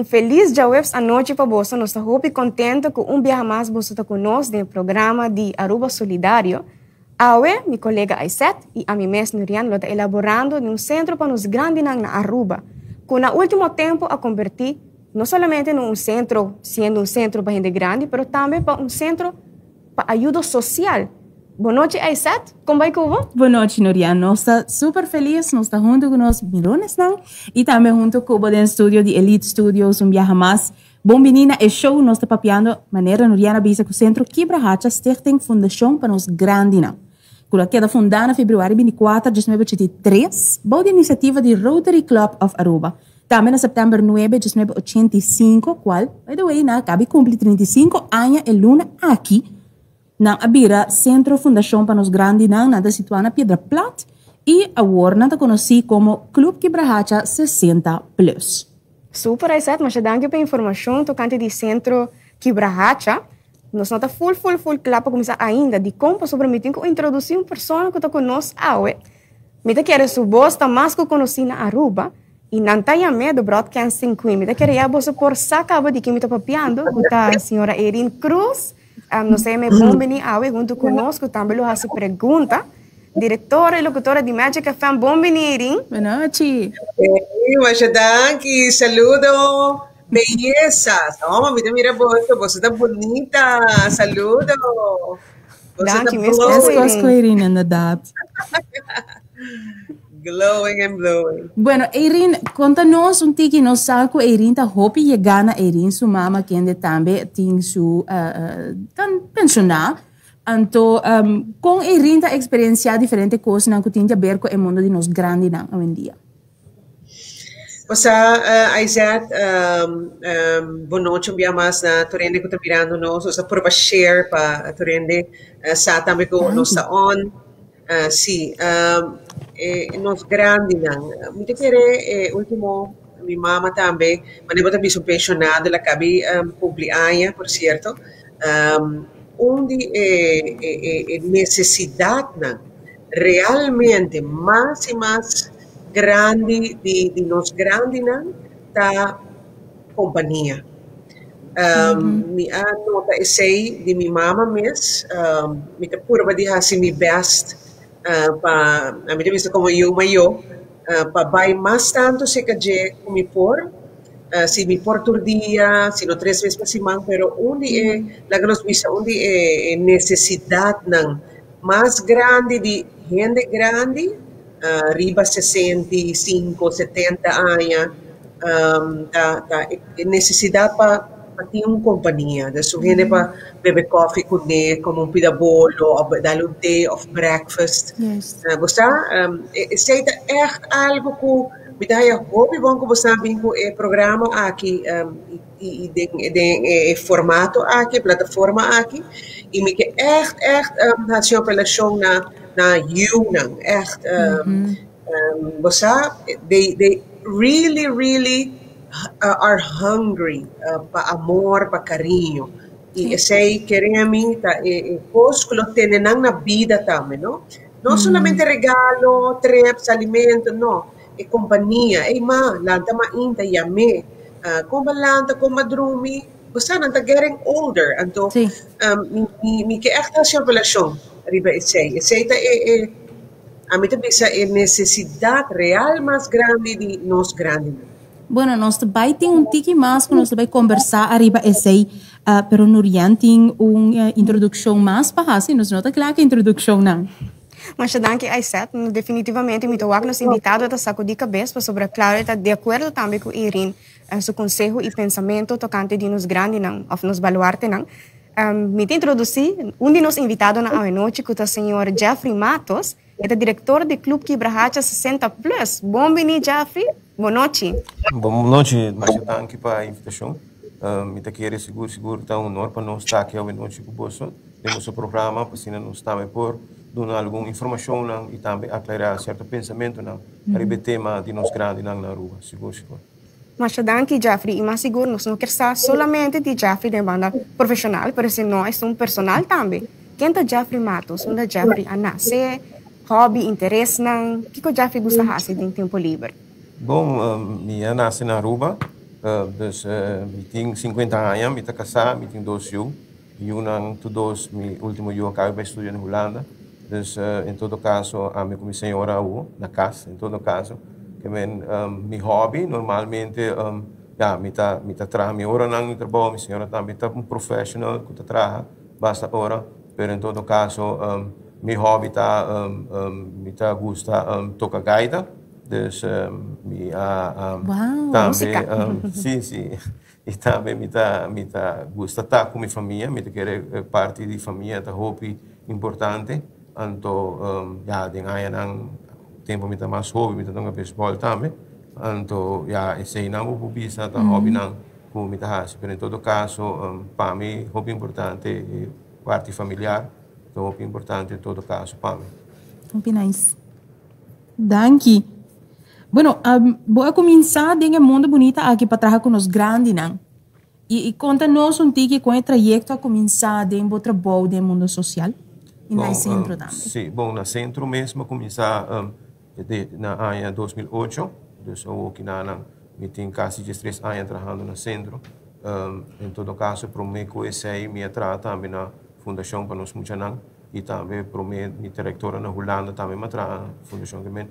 Feliz Jawebs à noite para você. Nós estamos muito contentes com dia mais você está conosco no programa de Aruba Solidário. Awe, meu colega Aiset e a mim mesmo Nurian, está elaborando um centro para nos grandes na Aruba. Que no último tempo a convertir não somente num centro, sendo um centro para gente grande, mas também para um centro para ajuda social. Boa noite, Aiset. Como vai, Cuba? Boa noite, Nurian. Nós estamos super felizes. Nós estamos junto com os mirones, não? E também junto com o estúdio de Elite Studios, viaja mais. Bom, menina, é show. Nós estamos papiando maneira, Nurian, avisa que o Centro Quebra-Racha Stichting Fundação para nos grandes, não? Que queda fundada em fevereiro 24 de 2023, boa iniciativa de Rotary Club of Aruba. Também em setembro 9 de 1985, qual, by the way, acaba de cumprir 35 anos e luna aqui, na abira Centro Fundação para os Grandes, na situada na Pedra Plata, e agora na conhecida como Club Quebra-Racha 60+. Super, Aiset, mas danke pela informação tocante do Centro Quebra-Racha. Nós não estamos full claro para começar ainda de como sobre mim tenho que introduzir uma pessoa que está conosco hoje. Me quero suposta mais que conheci na Aruba e não tenho medo do broadcasting queen. Me quero ir você por sacaba de que me está papiando, que a senhora Erin Cruz. Não sei, me bom venir hoje junto conosco, também lhe faço pergunta. Diretora e locutora de Magic FM, bom venir, Erin. Boa noite. Machadanki, saludo. Belleza, toma, mira você tá bonita, saludo. Você tá glowing. Glowing and blowing. Bueno, Erin, conta-nos tiki nos sabe que Erin tá hopi chegar na Erin, sua mama que ainda também tem su pensionar. Então, com Erin tá experienciar diferentes coisas na que tem a ver com o mundo de nos grandes hoje em dia. Aizat, boa noite, um dia mais na Torrende que está mirando nós, por share para a Torrende, sa também com nós on, sim, nós grande não, muito querer, último, minha mama também, mas eu também sou pensionado, ela acabei cumpleaños, por certo, onde necessidade não, realmente mais e mais grande de nos grandes da companhia. Minha nota essay de minha mama mesmo, me tá pura de fazer meu best para a minha vista como eu para vai mais tanto se que je me por se me por todo dia, se não 3 vezes por semana, pero onde la que nos visa onde necessidade não mais grande de gente grande riba 65, 70 anos, necessidade para ter uma companhia. Dus gente para beber coffee com ele, como pidabolo, ou dar day of breakfast. Yes. Você é echt algo que me dá hobby bom que você vem com o programa aqui e formato aqui, plataforma aqui, e me que echt nação relação na Yunan, echt, they really are hungry para amor, para carinho. E sei querem tá coisas que têm na vida também, não? Não somente regalo, trips, alimento, não. É companhia, lanta ainda yame, como lanta, como drumi, você não está getting older, então, me que echt a sua relação. Arriba esse a mim também é necessidade real mais grande de nós grandes. Bueno, nós também tem tiki mais que nós vai conversar arriba esse, pero Nurian tem uma introdução mais para assim, nós não tá claro que introdução não. Mas danke, Aiset, definitivamente me toca nos invitado a sacudir cabeça sobre claro, está de acordo também com Erin, seu conselho e pensamento tocante de nos grandes não, ou nos baluarte não. Me introduzir de nos invitados na noite que é o senhor Jeffrey Matos, é diretor do Clube Quebra-Racha 60+. Bom dia, Jeffrey. Boa noite. Boa noite, mas danke pela invitação. Me quero seguro tá honor para nós estar aqui hoje noite com você. Temos o programa para nós também por dar alguma informação e também aclarar certo pensamento não. Para o tema de nos grandes na rua, seguro. Mas danke, Jeffrey, e mais seguro, nós não queremos somente de Jeffrey de banda profissional, mas nós é personal também. Quem é Jeffrey Matos? Onde Jeffrey nasce, hobby, interesse, o que o Jeffrey gosta de fazer em tempo livre? Bom, minha nasce na Aruba, Dus ik tenho 50 anos, ik ben casado, ik tenho 2 filhos. E todos, meu último ano acabei de estudar na Holanda. Dus em todo caso, a minha como senhora na casa, em todo caso, que meu hobby normalmente me trabalha minha hora não trabalho, minha senhora também tá profissional que trabalha basta hora, pero em todo caso, meu hobby me gusta tocar gaita. Dus também, sim. E também me gusta estar com minha família, me querer parte de família, é hobby importante. Então, tem aí tempo me mais hobby, me toca beisebol também. Então, esse não vou bisa tá hobby não, como me tá mas em todo caso, para mim hobby importante é parte familiar, então hobby importante em todo caso para mim. Hobby nice. Danke. Bueno, vou começar de mundo bonita aqui para trabalhar com os grandes, não? E conta-nos pouquinho como é o trajeto a começar de trabalho no mundo social e no centro também. Sim, bom, no centro mesmo começar na ano 2008, dus eu aqui me tenho quase 3 anos trabalhando no centro. Em todo caso, para mim, com esse aí, me atrás também na fundação para nós muitos e também para mim, minha diretora na Holanda também me atrás na fundação que me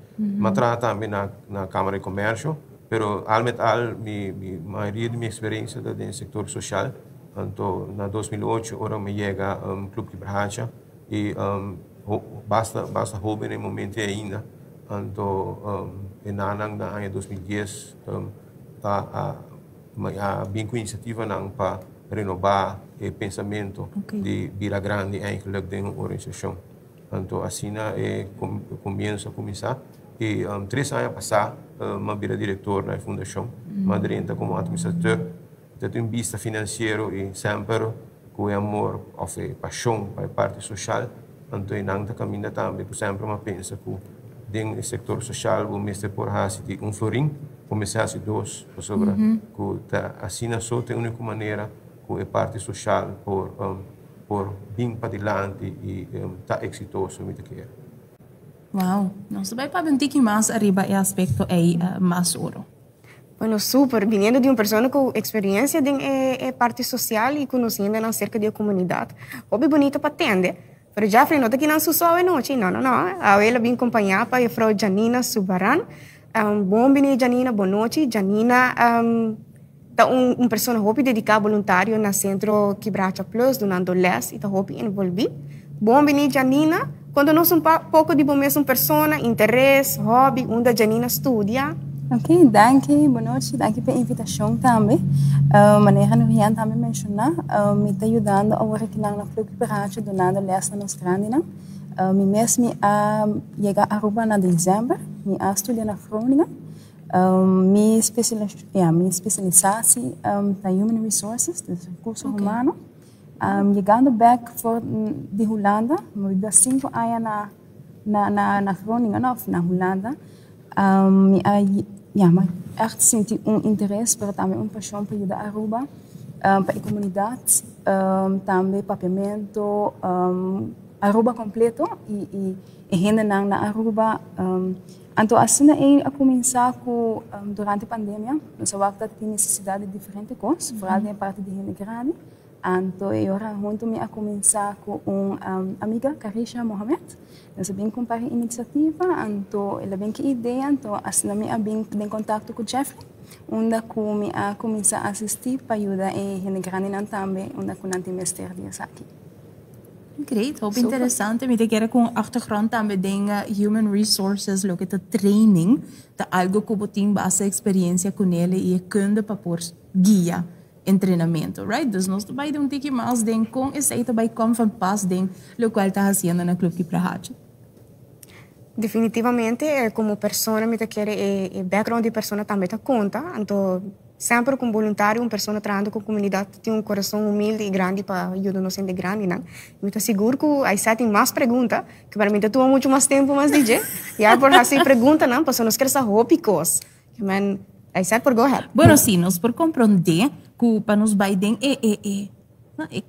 atrás também na Câmara de Comércio. Pero al maioria de minha experiência é no setor social. Então, na 2008, ora me chega Clube Quebracha e basta jovem no momento ainda. Então, na ano 2010, bem com iniciativa para renovar o pensamento de Vila Grande eigenlijk de uma organização. Então, assim começa a começar. E 3 anos passados, eu virei diretor na fundação, mas entra como administrador. Tenho vista financeiro e sempre com amor ou paixão para a parte social. Então, não caminha também, sempre eu penso que no setor social, vou começar por fazer florim, começar a fazer 2, sobre que assim só tem a única maneira que a parte social por vir para adiante e estar exitoso, me quer. Wow, nós vai para um pouquinho mais arriba e aspecto aí mais ouro. Bueno, super. Viniendo de uma pessoa com experiência em parte social e conhecendo acerca da comunidade. Hobby bonito para atender. Pero já falei, não está aqui não só a noite. Não. Ela vem acompanhar para a Frau Janina Subaran. Bom dia, Janina. Boa noite. Janina é uma pessoa hobby dedicada voluntário na Centro Quebracha Plus, donando les e está hobby envolvido. Bom dia, Janina. Quando nós pouco de mesma pessoa, interesse, hobby, onde a Janina estuda. Ok, danke, boa noite, danke pela invitação também. Maneira no Rian também mencionar, me está ajudando a work na Clube Quebracha, donando les na nos grandes. Me mesmo chegar a Aruba na dezembro, me estudar na Groningen. Me especialização na Human Resources, recursos humanos. Chegando back de Holanda, me dá 5 anos na Groningen, of na Holanda. Me echt senti interesse, mas também paixão para ajudar a Aruba, para a comunidade, também papiamento, Aruba completo e gente na Aruba. Então, assim a começar com durante a pandemia, nós vamos ter necessidade de diferentes coisas, fora da parte de gente grande. Então, eu junto me a começar com uma amiga, Karisha Mohamed. Nós bem comparei a iniciativa, então ela bem que ideia, então assim eu bem em contato com o Jeffrey, onde eu a começar a assistir para ajudar em gente grande também, onde eu não tenho mestre de aqui. Great, hoop interessant. Met ik com achtergrond também dingen human resources, lo que te training, te algo que botin base experiência com ele e kunde para por guia treinamento, right? Dus nós vai de tiki mais den com esse aí também come van pas den lo qual está fazendo na Clube Quebracha. Definitivamente, como pessoa, me quer o background de pessoa também te conta. Então, sempre como voluntário, uma pessoa trabalhando com a comunidade tem um coração humilde e grande para ajudar nos de grande, não? Me estou seguro que aí tem mais perguntas, que para mim toma muito mais tempo, mais DJ. E aí por fazer pergunta, não, para nós queremos hobbies. Man, aí por go ahead. Bueno, sim, nós por compreender que para nos vai den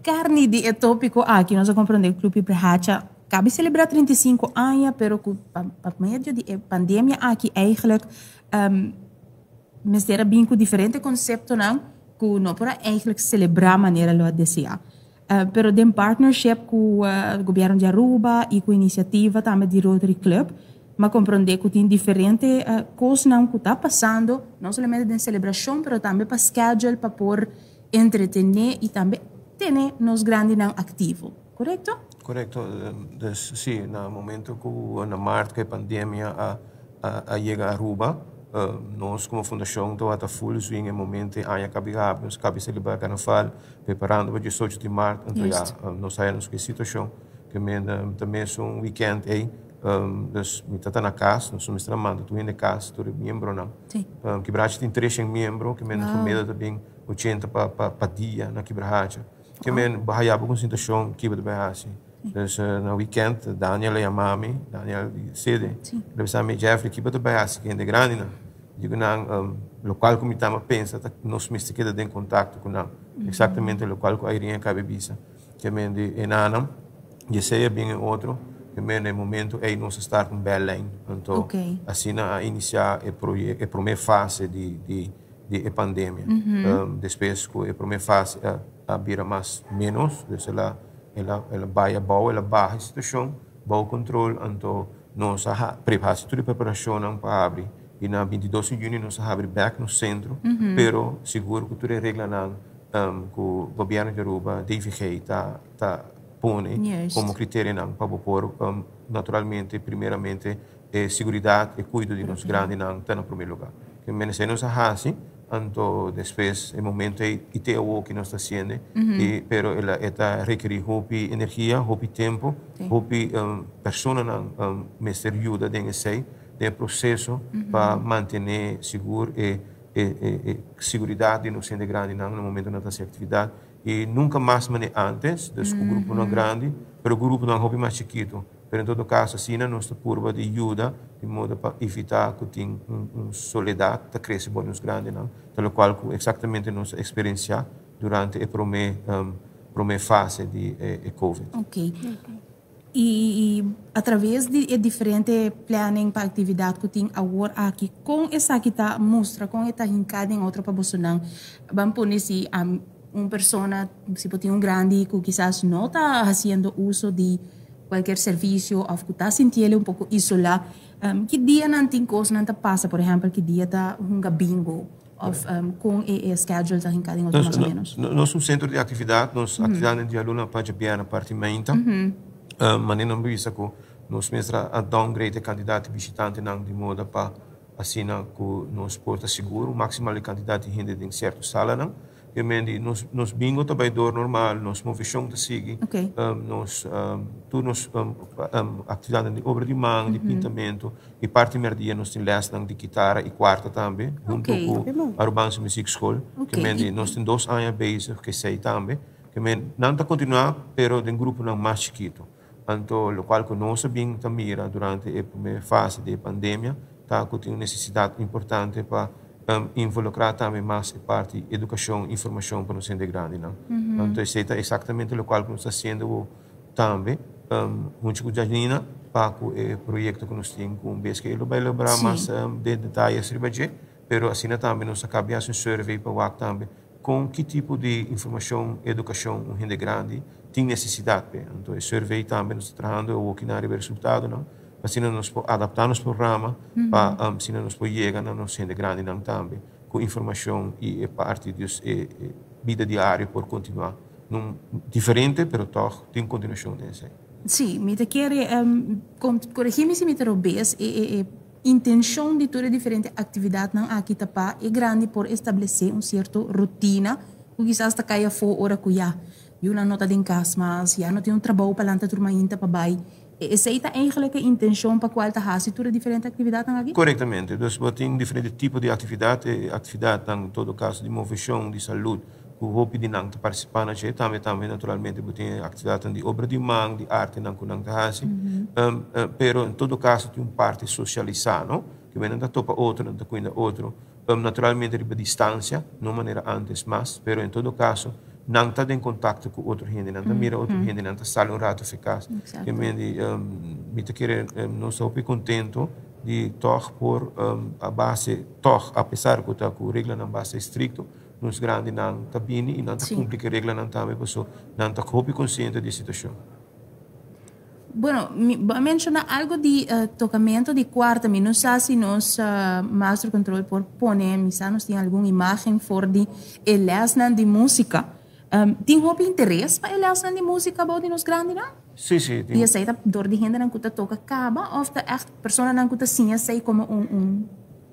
carne de tópico aqui nós compreender o Clube Quebracha cabe celebrar 35 anos, pero para meio de pandemia aqui eigenlijk mistério bem com diferente conceito não que não para eigenlijk celebrar maneira lo desejar. Pero de partnership com o governo de Aruba e com a iniciativa também de Rotary Club, mas compreender que tem diferente coisas não que está passando, não somente de celebração, mas também para schedule para por entretener e também ter nos grandes não ativo, correto? Correcto. Dus, sí, no momento que na março que a pandemia chega a Aruba, nós como fundação estamos full swing em momento em a nós cabe celebrar carnaval, preparando para o 18 de março, então já nós saímos com a situação que também é um weekend aí, dus me tá na casa, nós somos tramando, tu na casa, tu é membro não. Sim. Quebrate tem 3 membros, que me família também 80 para dia na quebrate. Que me bahayabo com situação que vai assim. Dus no weekend, Daniel e a mami, Daniel sede, deve ser Jeffrey que vai assim, que é de grande não. Digo não, local como estamos pensa, nós me se queda em contato com não. Exatamente o local que a Irene cabe bisa. Que me de enana, e sei bem outro, que me no momento é nós estar com Belém, então assim a iniciar a primeira fase de pandemia. Depois que a primeira fase a vira mais menos, ela vai boa, ela baixa a situação, bom controle, então nós preparamos toda a preparação para abrir. E na 22 de junho nós abrimos back no centro, pero seguro que toda a regra não, que o governo de Aruba, DVG, está põe como critério não, para pôr naturalmente, primeiramente, segurança e cuidado de nós grandes não está no primeiro lugar. Que merecemos assim. Então, depois, no momento é o que nós estamos fazendo, pero ela requer hobby energia, hobby tempo, hobby pessoa não me ajuda de processo para manter seguro e segurança de nós sendo grande no momento da nossa atividade e nunca mais antes, o grupo não é grande, pero o grupo não é hobby mais chiquito. Pero em todo caso, assim, nós curva de ajuda, de modo para evitar que tenha soledade, que cresce bom nos grandes, não? Pelo qual exatamente nós experienciar durante a primeira fase de COVID. Ok. E através de diferente planning para atividade que tem agora aqui, com essa que está mostra, com essa rincada em outra para você não, vamos pôr se uma pessoa, se tem grande que quizás não está fazendo uso de qualquer serviço ou que está sentindo um pouco isolado, que dia não tem coisa não passa, por exemplo, que dia está bingo com o schedule está rincado em outro mais ou menos. Nós somos centro de atividade, nós atividade de aluno para a na partimento, mas não visa que nós mestra a downgrade candidato visitante não de modo para assim que nós porta seguro, o máximo de candidato rende em certo sala não. Nos bingo trabalhador normal, nos movição de seguir, nos atividades de obra de mão, de pintamento, e parte merdia nos tem lesson de guitarra e quarta também, junto com a Urbanse Music School, que nós tem 2 anos bezig, que sei também, que não está continuar, pero de grupo não mais chiquito. Então, o qual que nós bem mira durante a primeira fase da pandemia, tá que tem necessidade importante para involucrar também mais a parte educação e informação para nós ser grande, não? Então, isso é exatamente o qual que nós estamos fazendo também, junto com a Janina, para o projeto que nós temos com o BES, que ele vai elaborar mais de detalhes sobre o pero assim também nós acabamos um survey para o também, com que tipo de informação, educação, um gente grande tem necessidade. Então, o survey também nós estamos trabalhando, o que não é resultado, não? Assim nós podemos adaptar nosso programa para assim nós podemos chegar na nossa gente grande também com informação e parte da vida diária por continuar diferente, mas toch tem continuação desse. Sim, me te quero corrigir-me se me te roubes intenção de toda diferente atividade não aqui tapa é grande por estabelecer certa rotina que quizás está caia fora hora que já uma nota de casa mas já não tem trabalho para lançar turma ainda para vai. Essa é eigenlijk a intenção para qual está toda diferente atividade aqui? Corretamente. Então, tem diferentes tipos de atividade, em todo caso, de movição, de saúde, que o hobby de não participar na gente, também naturalmente, tem atividade de obra de mão, de arte, não que não está pero, em todo caso, tem uma parte socializada, que vem da topa outro, não cuida outro, naturalmente, de distância, não maneira antes, mas, pero, em todo caso, não está em contato com outro gente, não está mira outro gente, não está sala rato eficaz. Que me te querer, não estou bem contento, de toch por a base, toch, apesar que está com regra na base estricto, nos grande não tá bini e não tá cumprir que regra não também, pessoa não tá consciente da situação. Bueno, menciona algo de tocamento de quarta, mas não sei se nós, Master Control, por poner, nós tem alguma imagem for de lesson de música. Tem algum interesse para lesson de música about nos grande, não? Sim, sim. E essa é door die gente que toca acaba, ou é echt pessoa que sim, sei como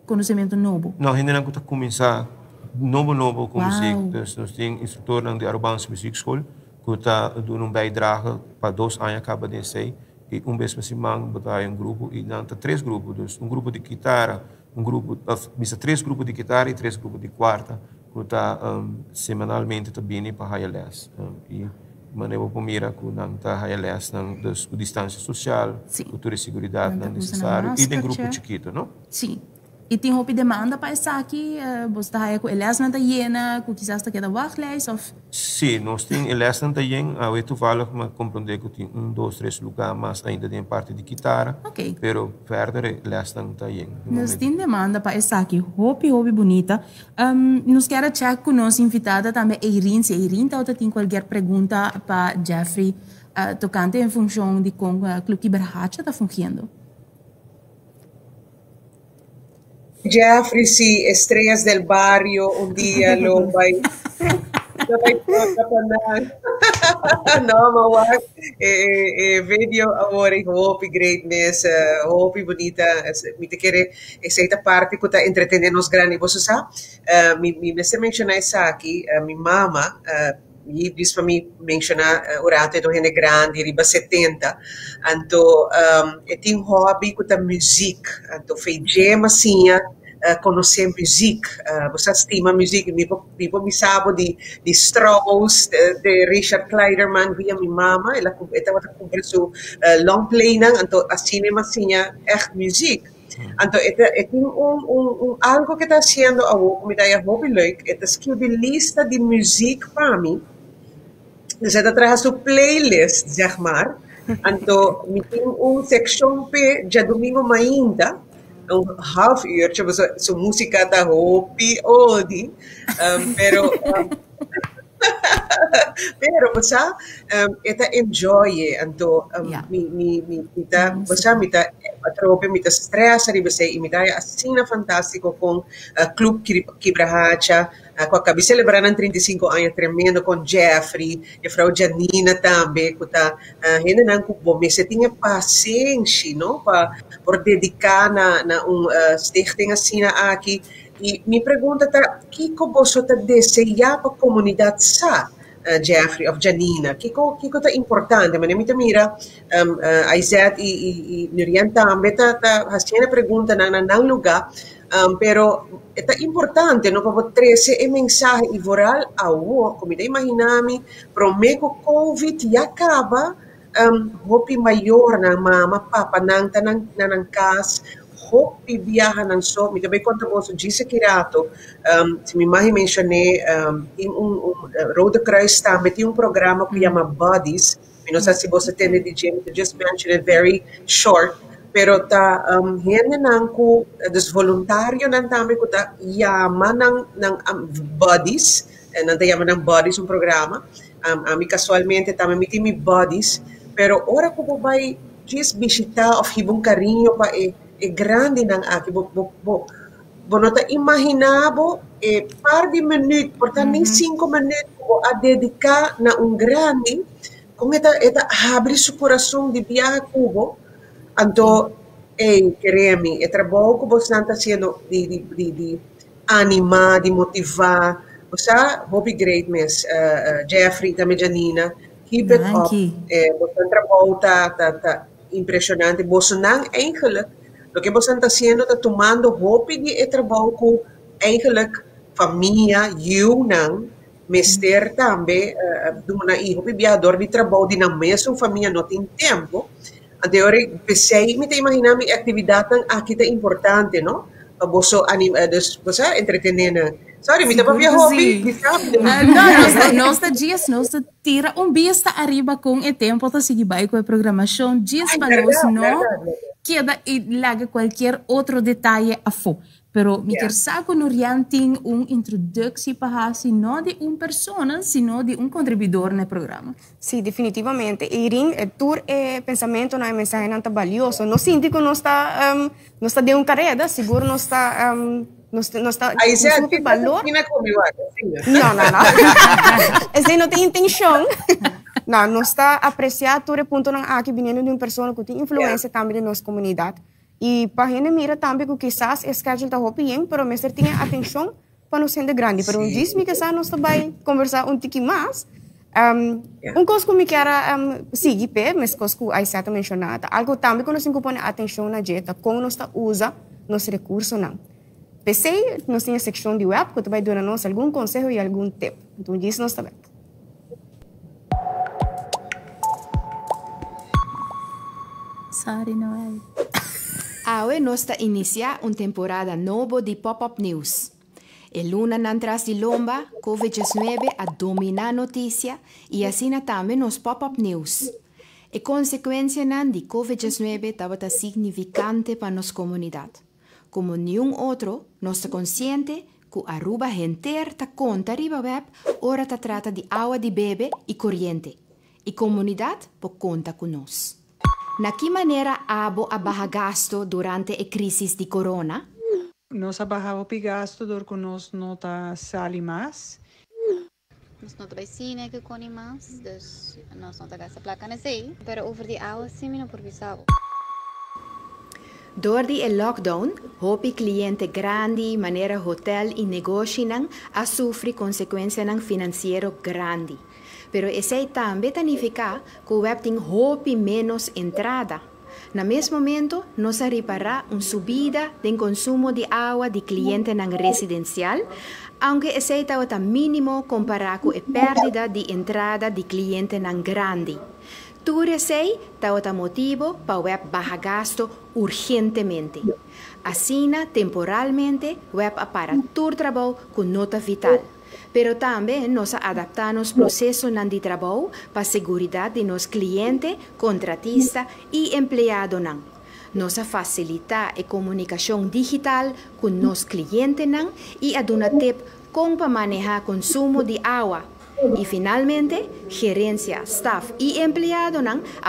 conhecimento novo? Não, gente não que começar novo com música. Dus nós temos instrutor de Arubanse Muziekschool, que está dando bijdrage para 2 anos acaba de ser e vez por semana botar grupo e não tá 3 grupos, dus grupo de guitarra, grupo, 3 grupos de guitarra e 3 grupos de quarta, que está semanalmente também para higher less. E maneira para mira que não está higher less, dus com distância social, cultura e segurança não necessário e tem grupo chiquito, não? Sim. E tem uma demanda para isso aqui, você está com elas não está llena, que quizás está queda wachtlijst of? Sim, nós temos elas não está llena, eu tu falo que compreender que tem 1, 2, 3 lugares, mas ainda tem parte de guitarra, pero perder elas não está llena. Nós temos demanda para isso aqui, hobby bonita. Nós queremos checar com nossa invitada também Eirin, se Eirin tem qualquer pergunta para Jeffrey, tocante em função de como o Clube Kiberhacha está funcionando. Jeffrey, si estrellas del barrio un día lo va no, mawag. Video agora hope greatness, hope bonita. Me te quere essa parte que está entreteniendo nos grandes. Você sabe? Me mencionar isso aqui. Mi mama e diz para mim mencionar orate do gente grande, riba 70. Então, tem hobby com a música. Então, fez jam assim, conhecer música. Você estima música, me sabe de Strauss, de Richard Kleiderman, via minha mama, ela estava comprando seu long play, então assim mesmo assim, echt música. Então, tem algo que está fazendo agora, me dá hobby leuk, é que de lista de música para mim. Dus dat traz een playlist, zeg maar. Então, me tem section pe já domingo ainda, half uurtje, so música da hopi, odi, pero você está enjoy, então você me tá trope, me tá stressa, e me dá assim fantástico com Clube Kiberhacha, com acabei celebrando 35 anos tremendo com Jeffrey e a Frau Janina também, que tá ainda não cubo, mas você tinha paciência, não, para por dedicar na stichting assim aqui. E me pergunta, que você está desejando para a comunidade Jeffrey, of Janina? Que é importante? Mas me mira, a Izet e Nurian também está fazendo pergunta não lugar, pero é importante, não para trazer a mensagem e oral ao como te imaginami, prometo COVID já acaba, hopi maior na mama, papa, nang kas, hopi viaja ng so, mi também conta mo so disse kirato, se me mais mencionei, tem Rode Kruis também tem programa que chama Bodies, não sei se você tem de Jim, just mentioned it very short, pero ta hene nang ko dos voluntaryo nang também ko ta yama ng Bodies, nang yama ng Bodies un programa, ami casualmente também mi tem Bodies, pero ora ko vai just bisita of hibong carinho pa grande nang aki bonota imaginabo par de minutos, portanto nem 5 minutos a dedicar na grande com eta abre seu coração de viajar cubo, então queremos trabalho que você está fazendo de animar, de motivar, você hobby greatness, Jeffrey, também Janina, keep it up, você trabalho tá impressionante, você não eigenlijk o que você está fazendo, está tomando hobby de trabalho com eigenlijk família, eu não, mester também, de uma hijo viajador de trabalho de na mesma família não tem tempo. Agora, pensei, me imaginar minha atividade aqui é importante, não? Para você entretener Sorry, me tapa via hobby. Me sabe. Nós dias, nós tira vista arriba com o tempo para seguir vai com a programação. Dias para nós não queda e laga qualquer outro detalhe a fo. Pero me quer saco no tem introdução para assim não de pessoa, sino de contribuidor no programa. Sim, definitivamente. Irin, tur pensamento na mensagem não está valioso. Não sinto que não está de carreira, seguro não está não está Aí você super valor. Não. Esse não tem intenção. Não está apreciar todo ponto não aqui vindo de uma pessoa que tem influência também na nossa comunidade. E para a gente mira também que quizás a schedule está bem, pero mas tenha atenção para não ser grande. Pero diz-me que nós vai conversar pouquinho mais. Coisa que me quero seguir, mas coisa que a Isata mencionada, algo também que nós temos que pôr atenção na dieta, como nós usa nossos recursos não. Pensei, nós temos a secção de web que vai dar nós algum conselho e algum tip. Então diz nós também. Sorry, Noel. Hoje nós está inicia uma temporada nova de Pop-Up News. E luna atrás de lomba, COVID-19 a dominar a notícia e assim também nos Pop-Up News. E consequência de COVID-19 estava significante para nossa comunidade. Como nenhum outro, nós estamos conscientes que a Aruba inteira está conta riba web, ora está trata de água de bebê e corrente. E a comunidade pode contar com nós. Na que maneira abo a barra gasto durante a crise de corona? Nós abahamos o gasto porque nós não está sali mais. Nós não vai cine que com mais, dus nós não gasta placa na sei, pero over die água sim não provisado. Door die lockdown, hopi cliente grande, maneira hotel e negócio a sofrer consequências financeiras grande. Pero esse também significa que o web tem hopi menos entrada. No mesmo momento, nós reparar uma subida do consumo de água de cliente residencial, aunque esse está mínimo comparado com a perda de entrada de cliente grande. Tudo isso está motivo para o web baixar gasto urgentemente. Assim, temporalmente, o web para todo trabalho com nota vital. Pero também nós adaptamos o processo de trabalho para a segurança de nossos clientes, contratistas e empregados. Nós facilitamos a comunicação digital com nossos clientes e damos tips como manejar o consumo de água. E, finalmente, gerência, staff e empregados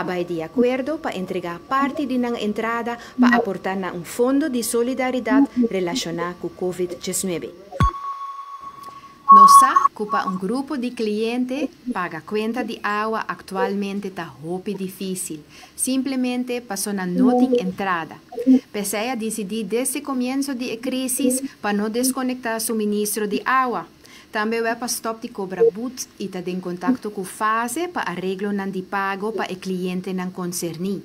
vai de acordo para entregar parte da entrada para aportar fundo de solidariedade relacionado com o COVID-19. Nossa, para grupo de clientes, paga conta de água atualmente está muito difícil. Simplesmente passou na nota entrada. Pese a decidir desde o começo da crise para não desconectar o suministro de água. Também vai para stop de cobrar boots e está em contato com a fase para arreglo de pago para o cliente não concernido.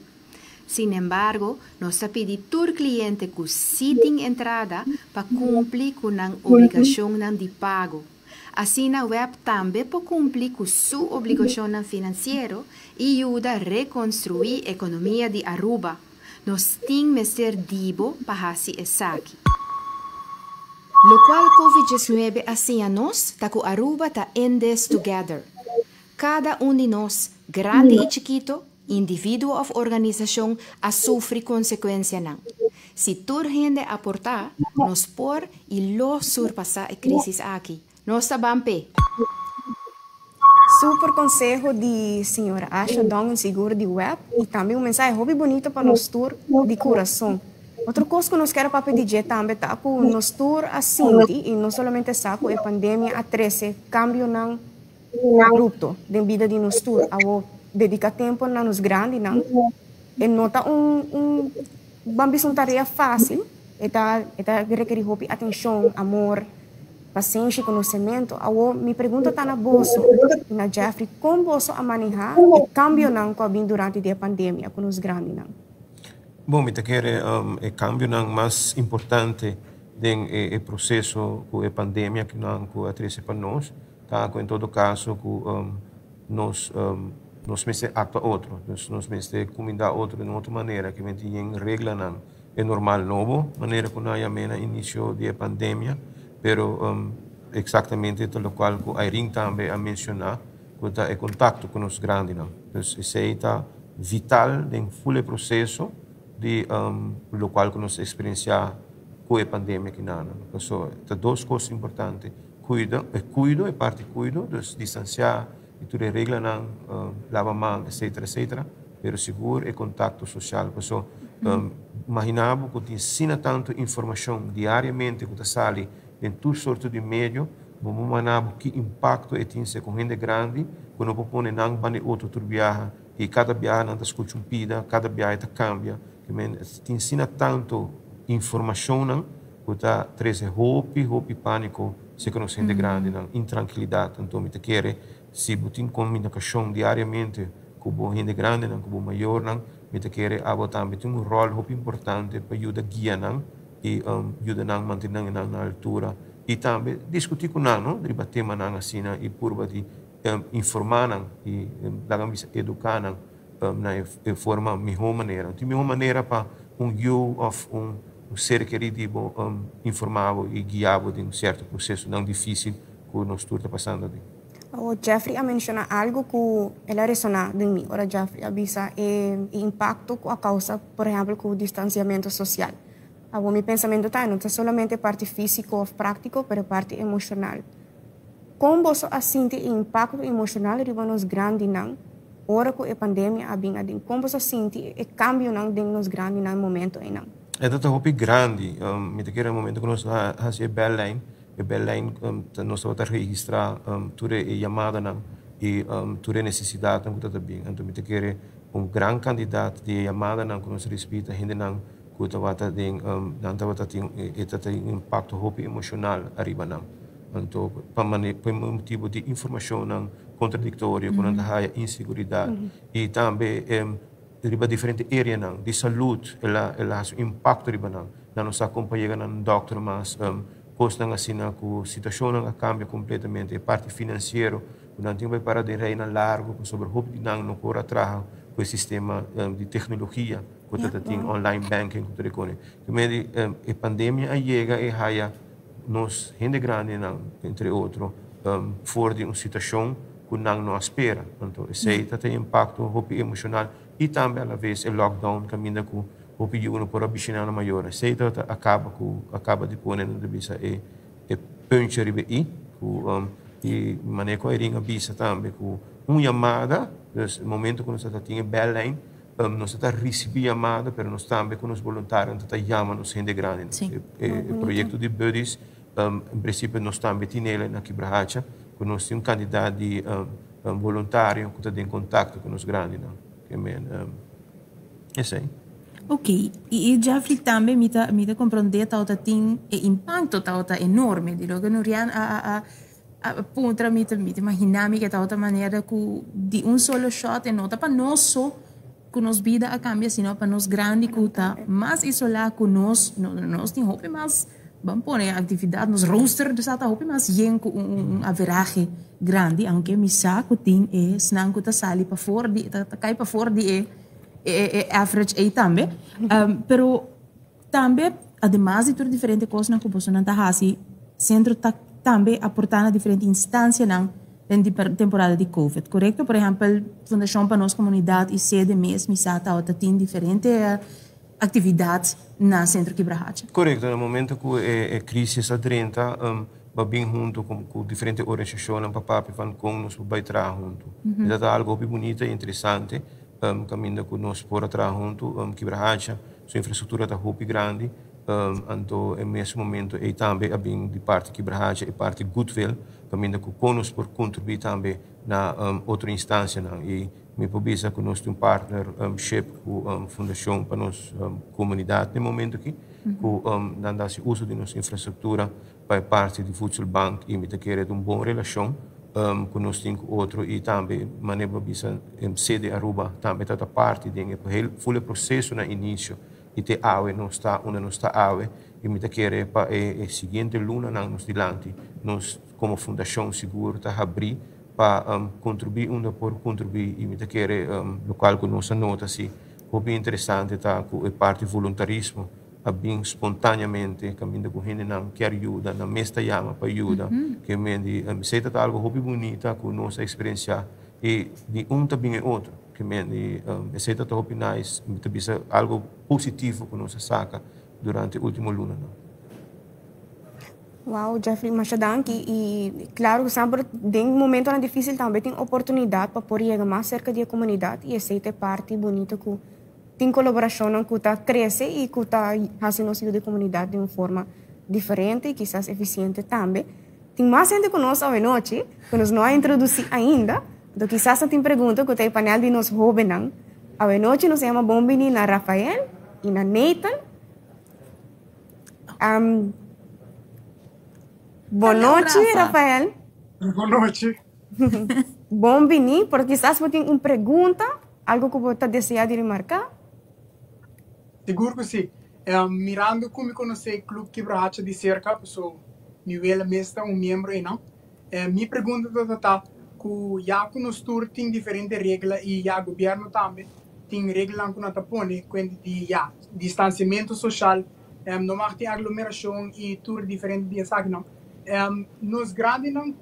Sin embargo, nós pedimos a todo cliente que se tem entrada para cumprir com a obrigação de pago. Assim, a web também pode cumprir com sua obrigação financeira e ajuda a reconstruir a economia de Aruba. Nós temos que ser dibo para fazer isso aqui. Lo qual COVID-19 assim a nós, tá que Aruba está in this together. Cada de nós, grande e chiquito, indivíduo ou organização, a sofrer consequências. Se toda gente aportar, nós por e lo surpassar a crise aqui. Nós estamos bem. Super conselho de senhora Asha Dong, seguro de web, e também mensagem hobby bonito para nós tour de coração. Outra coisa que nós queremos para pedir também é que nós tour assim, e não somente saco a pandemia a 13, cambio não abrupto da vida de nós tour, a dedicar tempo na nos grandes, não, e não está uma tarefa fácil, está requer hobby atenção, amor, paciência e conhecimento. Me pergunta tá na bolsa, na Jeffrey, como bolsa a manejar o cambio não que vem durante a pandemia com os grandes não. Bom, me quer o cambio não mais importante do processo com a pandemia que não com a crise para nós, tá? Em todo caso, com nós temos que actuar outro, nós temos que comandar outro de outra maneira, que vem em regra não é normal novo, maneira que nós amena início da pandemia. Pero exatamente o local que a Irene também a mencionar, que está em contato com os grandes. Então, isso está vital em full processo de local que nós experienciar com a pandemia que não. Então, duas coisas importantes. Cuido é parte cuido, dus distanciar e tudo é regra não, lava mão, etc. Pero seguro é contato social. Então, imaginava que ensina tanto informação diariamente que está ali em todo sorte de meio, vamos imaginar que impacto é tem com gente grande, quando não põe não para outro viaja e cada viagem não escuta pida, cada viagem cambia. Te ensina tanto informação não, que está traz hope, pânico, se com gente grande não, intranquilidade. Então, me te quer se botem comunicação diariamente com gente grande não, com maior não, me te quer também tem rol importante para ajudar guia não e ajudar não manter na altura e também discutir com não, debater não assim e por de informar não e educar não na forma melhor maneira. De melhor maneira para you of ser querido informado e guiado de certo processo não difícil que nós estamos passando ali. O Jeffrey a mencionado algo que ela ressonou de mim. Ora Jeffrey avisa o impacto a causa, por exemplo, com o distanciamento social. O meu pensamento não é somente parte físico ou prático, mas parte emocional. Como você sente o impacto emocional de nós grandes não? Ora que a pandemia abinha, como você sente o cambio não de nós grandes no momento não? É tanto hopi grande, me te quero momento que nós fazemos Belém, nós vamos registrar toda a chamada e toda a necessidade que está bem. Então, me te quero grande candidato de chamada que nós respeita, gente não que está tem impacto hopi emocional arriba não. Então, por motivo de informação não contraditória, quando há insegurança e também riba diferente área não de saúde, ela has impacto riba não. Nós acompanhamos um doctor mas coisa assim na que a situação não cambia completamente, a parte financeira, não tem que parar de reina largo sobre o que não por atrás com o sistema de tecnologia, que tem online banking, que recone. Também a pandemia chega e há nos gente grande não, entre outros, fora de uma situação que não espera. Então, isso tem impacto emocional e também à vez o lockdown caminha com o pedido por abicionar maior. Isso acaba de pôr na cabeça e ponte ribe e maneira que a Irene avisa também com uma chamada, no momento que nós estamos em Belém, nós estamos recebendo chamada, mas nós também com os voluntários estamos chamando os gente grande. O projeto de Buddies, em princípio nós também temos ele na Quebrahacha, que nós temos candidato de voluntário que está em contato com os grandes. Isso aí. Ok, e Jeffrey também me compreender que tem impacto enorme, de logo no rian a pontra me imaginar que de maneira que de solo shot não para nós só que nos vida a cambia, sino para nós grande que está mais isolado que nós tem hope mais vamos pôr atividade nos roster de sata hope mais yen com average grande, aunque me saco tem snang que tá sali para fora de cai para fora de average aí também, pero também además de tudo diferente coisa que você não tá assim, centro tá também aportando diferentes instâncias na temporada de Covid, correto? Por exemplo, Fundação para nossa comunidade e sede mesmo está tem diferentes atividades na centro Quebrahacha. Correto, no momento que a crise está dentro, bem junto com diferentes organizações para com nos vai trabalhar junto. Isso é algo bem bonito e interessante. Caminho que nós por trabalhar junto, Quebrahacha, sua infraestrutura está muito grande. Então, nesse momento, e também bem de parte Quebrahacha e parte Goodwill, caminho que conosco por contribuir também na outra instância. E me publica que nós temos um partnership com a Fundação para nossa comunidade no momento aqui, com dando uso de nossa infraestrutura para parte do Futsal Bank e me querer uma boa relação com nós temos outro e também maneira bisa sede Aruba também está parte de full processo no início e te awe não está onde não está awe e me querer para a seguinte luna nos dilante nós como fundação seguro está abrir para contribuir onde por contribuir e me querer local que nós nota se hobby interessante tá com a parte voluntarismo bem espontaneamente, caminho com gente não quer ajuda, não me está chama para ajuda, que mendi, sei que algo hobby bonita com nossa experiência e de também é outro, que mendi, sei que hobby nice, também algo positivo com nossa saca durante o último luna. Wow, Jeffrey, masyadang e claro, sempre tem momento na difícil também tem oportunidade para poder chegar mais cerca da comunidade e essa é parte bonita que tem colaboração que está cresce e que está fazendo a comunidade de uma forma diferente e quizás eficiente também. Tem mais gente conosco hoje noite que nós não introduzimos ainda, então quizás tem pergunta que tem painel de nós jovens. Hoje noite nós chamamos bombini na Rafael e na Nathan. Boa noite, Rafael. Boa noite. Bom venir, porque quizás você tem uma pergunta, algo que você deseja de remarcar? Seguro que sim. Mirando como conheci o Clube Quebra-Hacha de cerca, sou nível mestre, membro e não. Minha pergunta é que já que nós tem diferentes regras e já o governo também tem regras que nós põe quando de distanciamento social, não tem aglomeração e tudo diferente de sabe não. Nos grandes não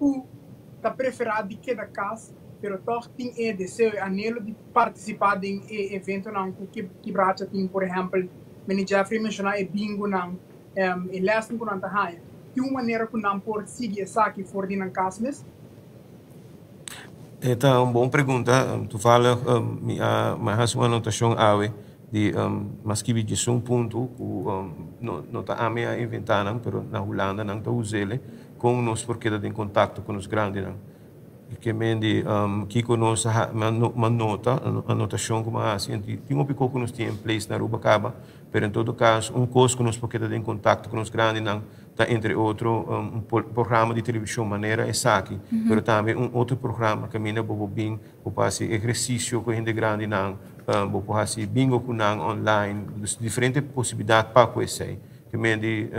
tá preferado de cada casa, pero toch tem esse anelo de participar em evento não que Quebra-Hacha tem, por exemplo, o Jeffrey mencionou bingo não, e lesson que não tá aí. De uma maneira que não pode seguir essa aqui fora de casa mesmo. Esta é uma boa pergunta. Tu fala, mas uma anotação aí de mas que de um ponto que não está a minha inventar, mas na Holanda não está usando com nós porque está em contato com os grandes não. Que mendi que conosco uma nota, anotação como assim, tem um pouco que nós temos em place na Rubacaba, mas em todo caso coisa que nós porque está em contato com os grandes não. Tá, entre outros, programa de televisão maneira essa aqui, mas também outro programa que mina bobo bem, o passe exercício com gente grande não, bobo passe bingo com não online, diferentes possibilidades para conhecer. Que mina de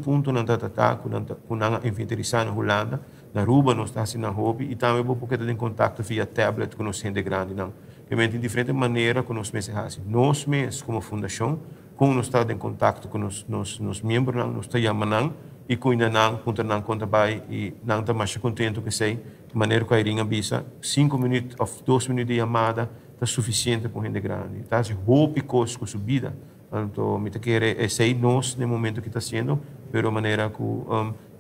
ponto não tá com não inventarizar na Holanda, na Aruba nós está assim na hobby e também bobo porque tem contato via tablet com os gente grande não. Que mina de diferentes maneiras que nós mesmos assim, nós mesmos como fundação como nós estamos em contato com os membros, nós estamos chamando e com ainda não conta bem e não está mais contente que sei de maneira que a Irinha avisa 5 minutos ou 2 minutos de chamada está suficiente para gente grande. Está se roupa com subida. Então, me quer sei nós no momento que está sendo, mas de maneira que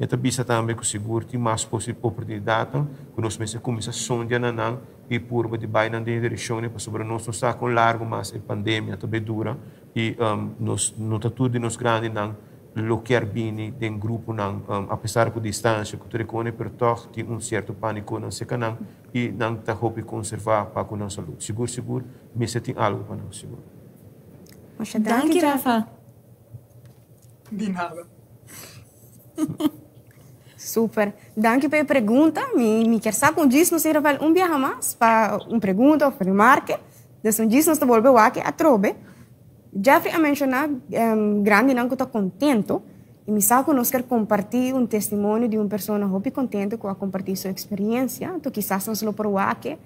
esta avisa também que seguro tem mais oportunidade que nós mesmos começamos a sonhar não e por de bem na direção para sobre nós não está com largo mas a pandemia também dura e nós nota tudo de nós grande não lo quer bem de grupo não apesar da distância que tu reconhece pero toch tem certo pânico não se canang e não está hope conservar para com nossa saúde seguro me se tem algo para nós seguro. Danke Rafa. De nada. Super. Danke pela pergunta. Me quer saber um dia nós iremos viajar mais para uma pergunta ou para remarque. Então um dia nós voltamos aqui a trobe. Jeffrey a mencionado grande não que está contente e me sabe que nós quer compartilhar um testemunho de uma pessoa muito contente que vai compartilhar sua experiência. Então quizás nós lo aqui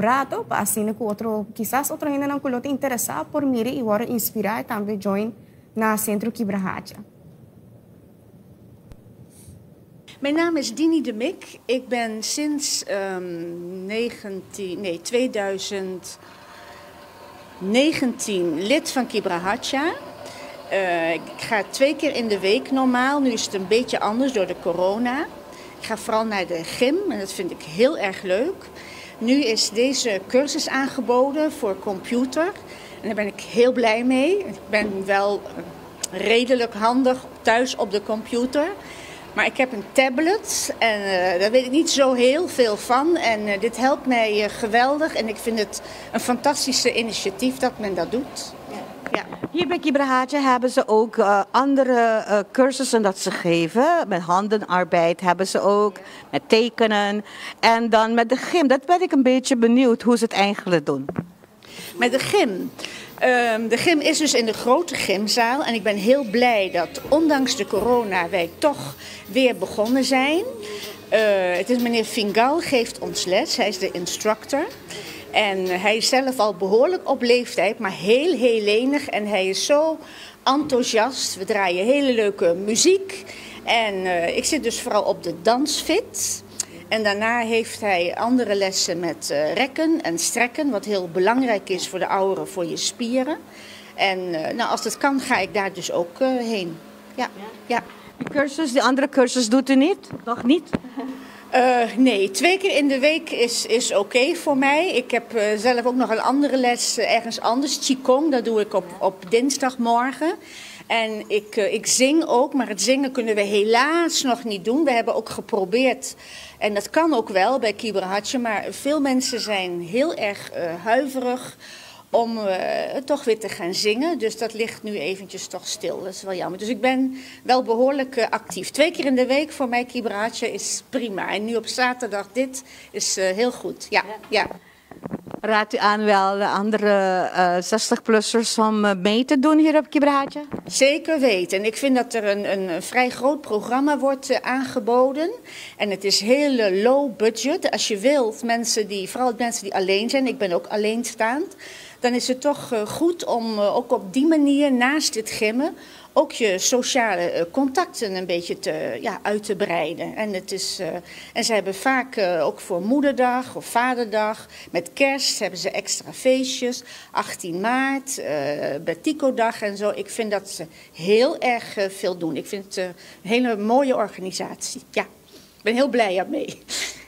rato para assim que outro quizás outro ainda não que te interessar por mim e agora inspirar e também join na Centro Quebra-Hacha. Mijn naam is Dini de Mik. Ik ben sinds 2019 lid van Quebra-Hacha. Ik ga 2 keer in de week normaal. Nu is het een beetje anders door de corona. Ik ga vooral naar de gym en dat vind ik heel erg leuk. Nu is deze cursus aangeboden voor computer. En daar ben ik heel blij mee. Ik ben wel redelijk handig thuis op de computer. Maar ik heb een tablet en daar weet ik niet zo heel veel van. En dit helpt mij geweldig en ik vind het een fantastische initiatief dat men dat doet. Ja. Hier bij Quebra-Hacha hebben ze ook andere cursussen dat ze geven. Met handenarbeid hebben ze ook, met tekenen. En dan met de gym, dat ben ik een beetje benieuwd hoe ze het eigenlijk doen. Met de gym. De gym is dus in de grote gymzaal en ik ben heel blij dat ondanks de corona wij toch weer begonnen zijn. Het is meneer Fingal, geeft ons les, hij is de instructor. En hij is zelf al behoorlijk op leeftijd, maar heel lenig en hij is zo enthousiast. We draaien hele leuke muziek. En ik zit dus vooral op de dansfit. En daarna heeft hij andere lessen met rekken en strekken, wat heel belangrijk is voor de ouderen, voor je spieren. En nou, als het kan, ga ik daar dus ook heen. Ja. Die andere cursus doet u niet? Nog niet? Nee, 2 keer in de week is oké voor mij. Ik heb zelf ook nog een andere les ergens anders, Qigong. Dat doe ik op dinsdagmorgen. En ik zing ook, maar het zingen kunnen we helaas nog niet doen. We hebben ook geprobeerd, en dat kan ook wel bij Kibrahatje, maar veel mensen zijn heel erg huiverig om toch weer te gaan zingen. Dus dat ligt nu eventjes toch stil. Dat is wel jammer. Dus ik ben wel behoorlijk actief. 2 keer in de week voor mij Kibrahatje is prima. En nu op zaterdag dit is heel goed. Ja. Raadt u aan wel de andere 60-plussers om mee te doen hier op Kibrahatje? Zeker weten. En ik vind dat er een vrij groot programma wordt aangeboden. En het is heel low budget. Als je wilt, vooral mensen die alleen zijn, ik ben ook alleenstaand, dan is het toch goed om ook op die manier naast het gymmen ook je sociale contacten een beetje uit te breiden. En ze hebben vaak ook voor moederdag of vaderdag, met kerst hebben ze extra feestjes. 18 maart, Batico-dag en zo. Ik vind dat ze heel erg veel doen. Ik vind het een hele mooie organisatie. Ja, ik ben heel blij ermee.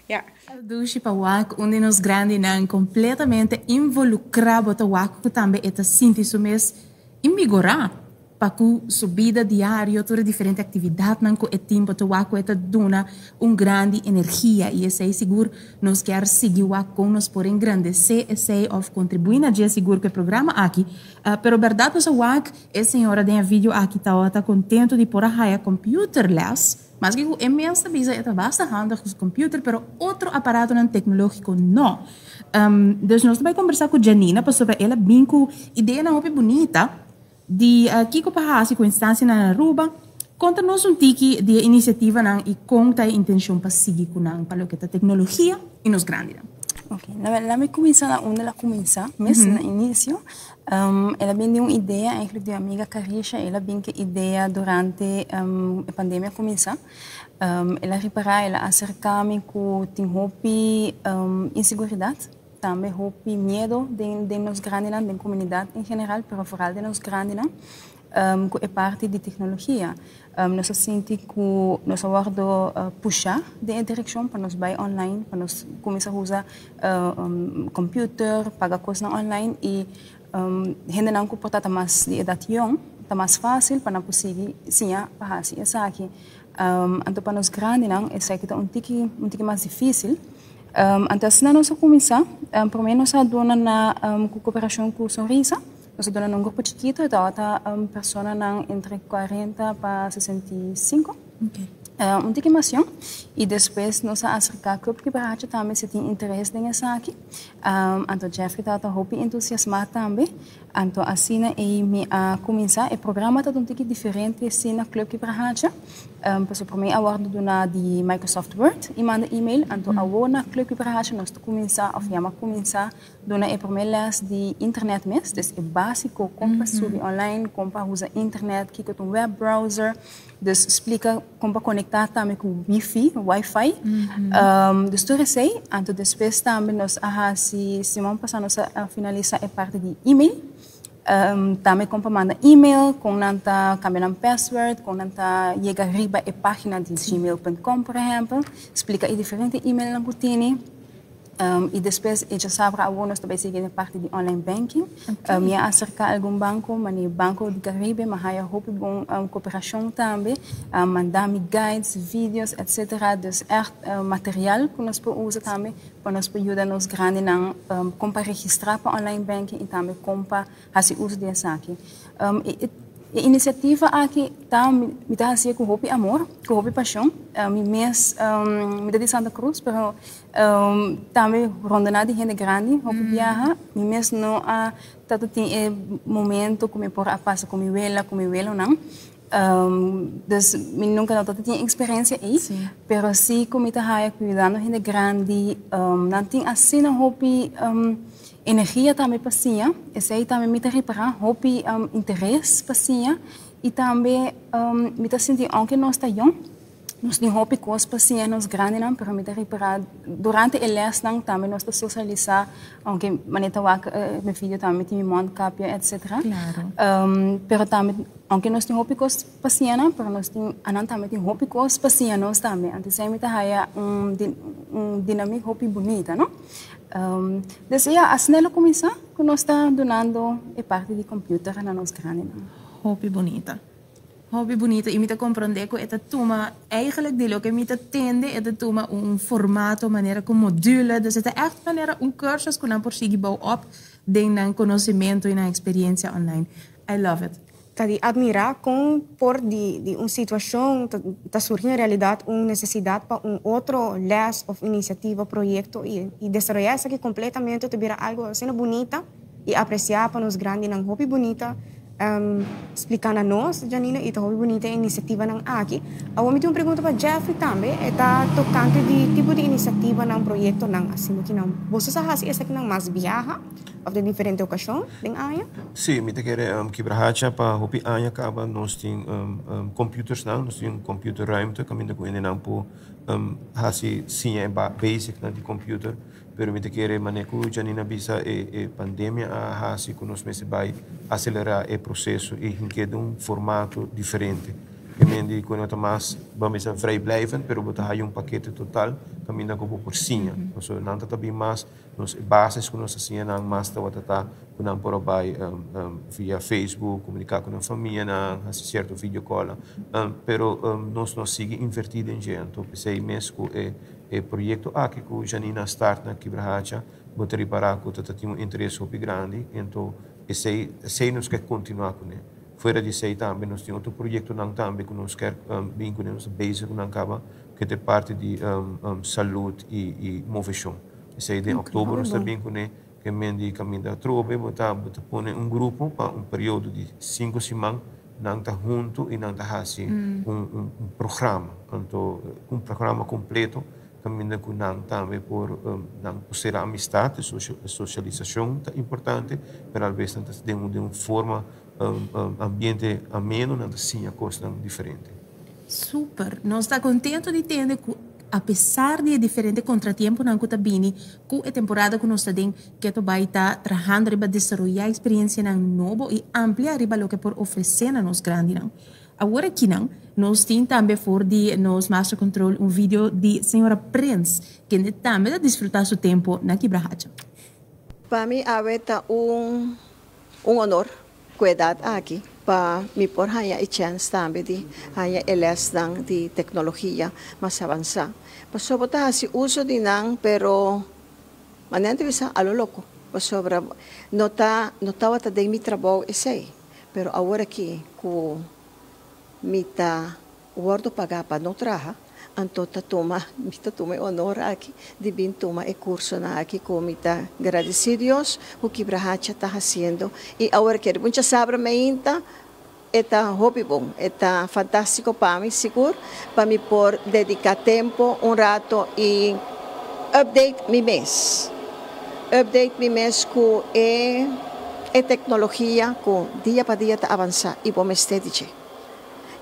Ja. Dushi pa wak onde nos grande nan completamente involucrado to wak que também eta sinti sumes invigorar para ku subida diário toda diferente atividade nan ko etimpo to wak eta dona grande energia e esse seguro nos quer seguir wak com nos por engrandecer esse of contribuir na dia seguro que programa aqui pero verdade so wak é senhora den vídeo aqui tá contento de por a haia computer les. Mas que o imensa bisa é bastante handig com o computer, pero outro aparato tecnológico não. Dus nós vamos conversar com Janina sobre ela bem com ideia não é bonita de Kiko Pahasi com instância na Aruba. Conta-nos tiki de iniciativa e conta a intenção para seguir com a tecnologia e nos grandes. Ok, laat me começar onde ela começa, mesmo no início. Ela vem de uma ideia, eigenlijk de amiga Carisha, ela vem que ideia durante a pandemia começar. Ela reparar, ela acercar-me com tem hopi inseguridade, também hopi medo de nos grandes, da comunidade em geral, mas vooral de nos grandes, que é parte de tecnologia. Nós sentimos que nós vamos puxar de direção para nós buy online, para nós começar a usar computer, pagar coisas online e gente não comporta mais de idade young, tá mais fácil para não conseguir sim para assim essa aqui. Então para nós grandes não essa aqui tá tique mais difícil. Então se nós começar, primeiro nós dona na cooperação com Sonrisa. Nós dona num grupo chiquito, então tá pessoa entre 40 para 65. Okay. Tique mais e depois nós acercar Club Kibrahatje também se tem interesse nessa aqui. Então Jeffrey tá hopi entusiasmado também. Então assim e me começar o programa tá tique diferente assim na Club Kibrahatje. Para o primeiro awardo de Microsoft Word e manda e-mail. Então a na Club Kibrahatje nós começar of ja começar dona o primeiro les de internet mes, dus é básico como subir online, como usar internet, que com web browser. Dus explica como conectar também com Wi-Fi. Dus tudo isso aí. Então depois também nós se semana passada nós finalizar a parte de e-mail. Também como manda e-mail, com nanta cambiar password, com nanta chega riba a página de gmail.com, por exemplo. Explica a diferente e-mail na routine. E depois já sabe que nós também seguimos a parte de online banking. Me acercar algum banco, mas o Banco do Caribe, mas há hope bom cooperação também, mandar-me guides, vídeos, etc. Dus echt material que nós podemos usar também para nos ajudar nos grandes como para registrar para online banking e também como para fazer uso dessa aqui. A iniciativa aqui tá me dá assim com hopi amor, com hopi paixão, me dá de Santa Cruz, pero também rondando de gente grande, hopi viaja, mês não há tanto tem momento como por a passa com meu não. Dus me nunca não tinha experiência aí, pero sim como tá cuidando gente grande, não tem assim não hopi energia também passinha, esse aí também me reparar, hobby interesse passinha, e também me sentir, aunque nós está young, nós temos hobby coisas passinha, nós grande não, para me reparar, durante o les não também nós está socializar, aunque maneta wak, meu filho também tem mão capia, etc. Claro. Pero também, aunque nós temos hobby coisas passinha, para nós temos, anan também tem hobby coisas passinha, nós também, antes aí me haya dinâmico hobby bonita, não? Deseja a snel começar, que nós está donando a parte de computer na nossa grande. Hobby bonita. Hobby bonita. E me compreender que het toma eigenlijk deel ook en me tende het toma formato, maneira com module. Dus het echt maneira cursus que não por seguir bouw op, den conhecimento e na experiência online. I love it. De admirar como por de uma situação está surgindo em realidade uma necessidade para outro les ou iniciativa, projeto e desenvolver isso aqui completamente te vira algo cena bonita e apreciar para nós grandes nang hobby bonita explicando a nós Janina e hobby bonita iniciativa nang aqui. Eu me tenho uma pergunta para Jeffrey também está tocando de tipo de iniciativa nang projeto nang assim que não você sabe se essa que não mais viaja of de diferente ocasião ding aya? Sim, me te quere kibrahacha pa hopi aya kaba nós tem computers não, nós tem computer ruimte, caminho com ele não po hasi sim é basic na de computer, pero me te quere maneco Janina bisa e pandemia a hasi que nós mese vai acelerar o processo e hinquede formato diferente. E mendi quando eu mais vamos vrijblijvend, pero botar aí paquete total, caminha como por sinha. Então, não tá bem mais, nos bases que nós assim não mais tá watata, não por vai via Facebook, comunicar com a família, não certo vídeo call, pero nós sigue invertido em gente. Então, pensei mesmo é projeto aqui que o Janina start na Kibrahacha, botar reparar que tá tem interesse muito grande, então sei nos quer continuar com ele. Fora de sei também, nós temos outro projeto também que nós queremos vincular-nos basic não acaba que é parte de saúde e movição. Sei de outubro nós também vinculamos que mendi caminho da trobe, botar põe grupo para período de 5 semanas, não tá junto e não tá assim programa, então programa completo caminho com não também por não ser amizade, socialização é importante, mas às vezes de uma forma ambiente ameno, não assim a coisa diferente. Super, nós está contente de entender que apesar de diferente contratiempo na que bini, com a temporada que nós está dentro, que tu vai estar trabalhando para desenvolver experiência na novo e ampliar o que por oferecer na nos grande não. Agora aqui não, nós temos também for de nos Master Control vídeo de senhora Prince, que também está desfrutar seu tempo na Kibrahacha. Para mim, é honor cuidar aqui para me por hanya e chance também de hanya eles de tecnologia mais avançada. Para sobre se uso de não, pero manente bisa alo loco. Para sobre nota wata de mi trabalho esse, pero agora aqui com mita guardo pagar para não trabalhar. Então, toma honor aqui, de vir tomar o curso aqui, como está agradecido Deus, o que Kibrahacha está fazendo. E agora quero muito saber ainda, está hobby bom, está fantástico para mim, seguro, para mim por dedicar tempo, rato e update meu mês. Update meu mês com a tecnologia, com dia para dia está avançando e bom estético.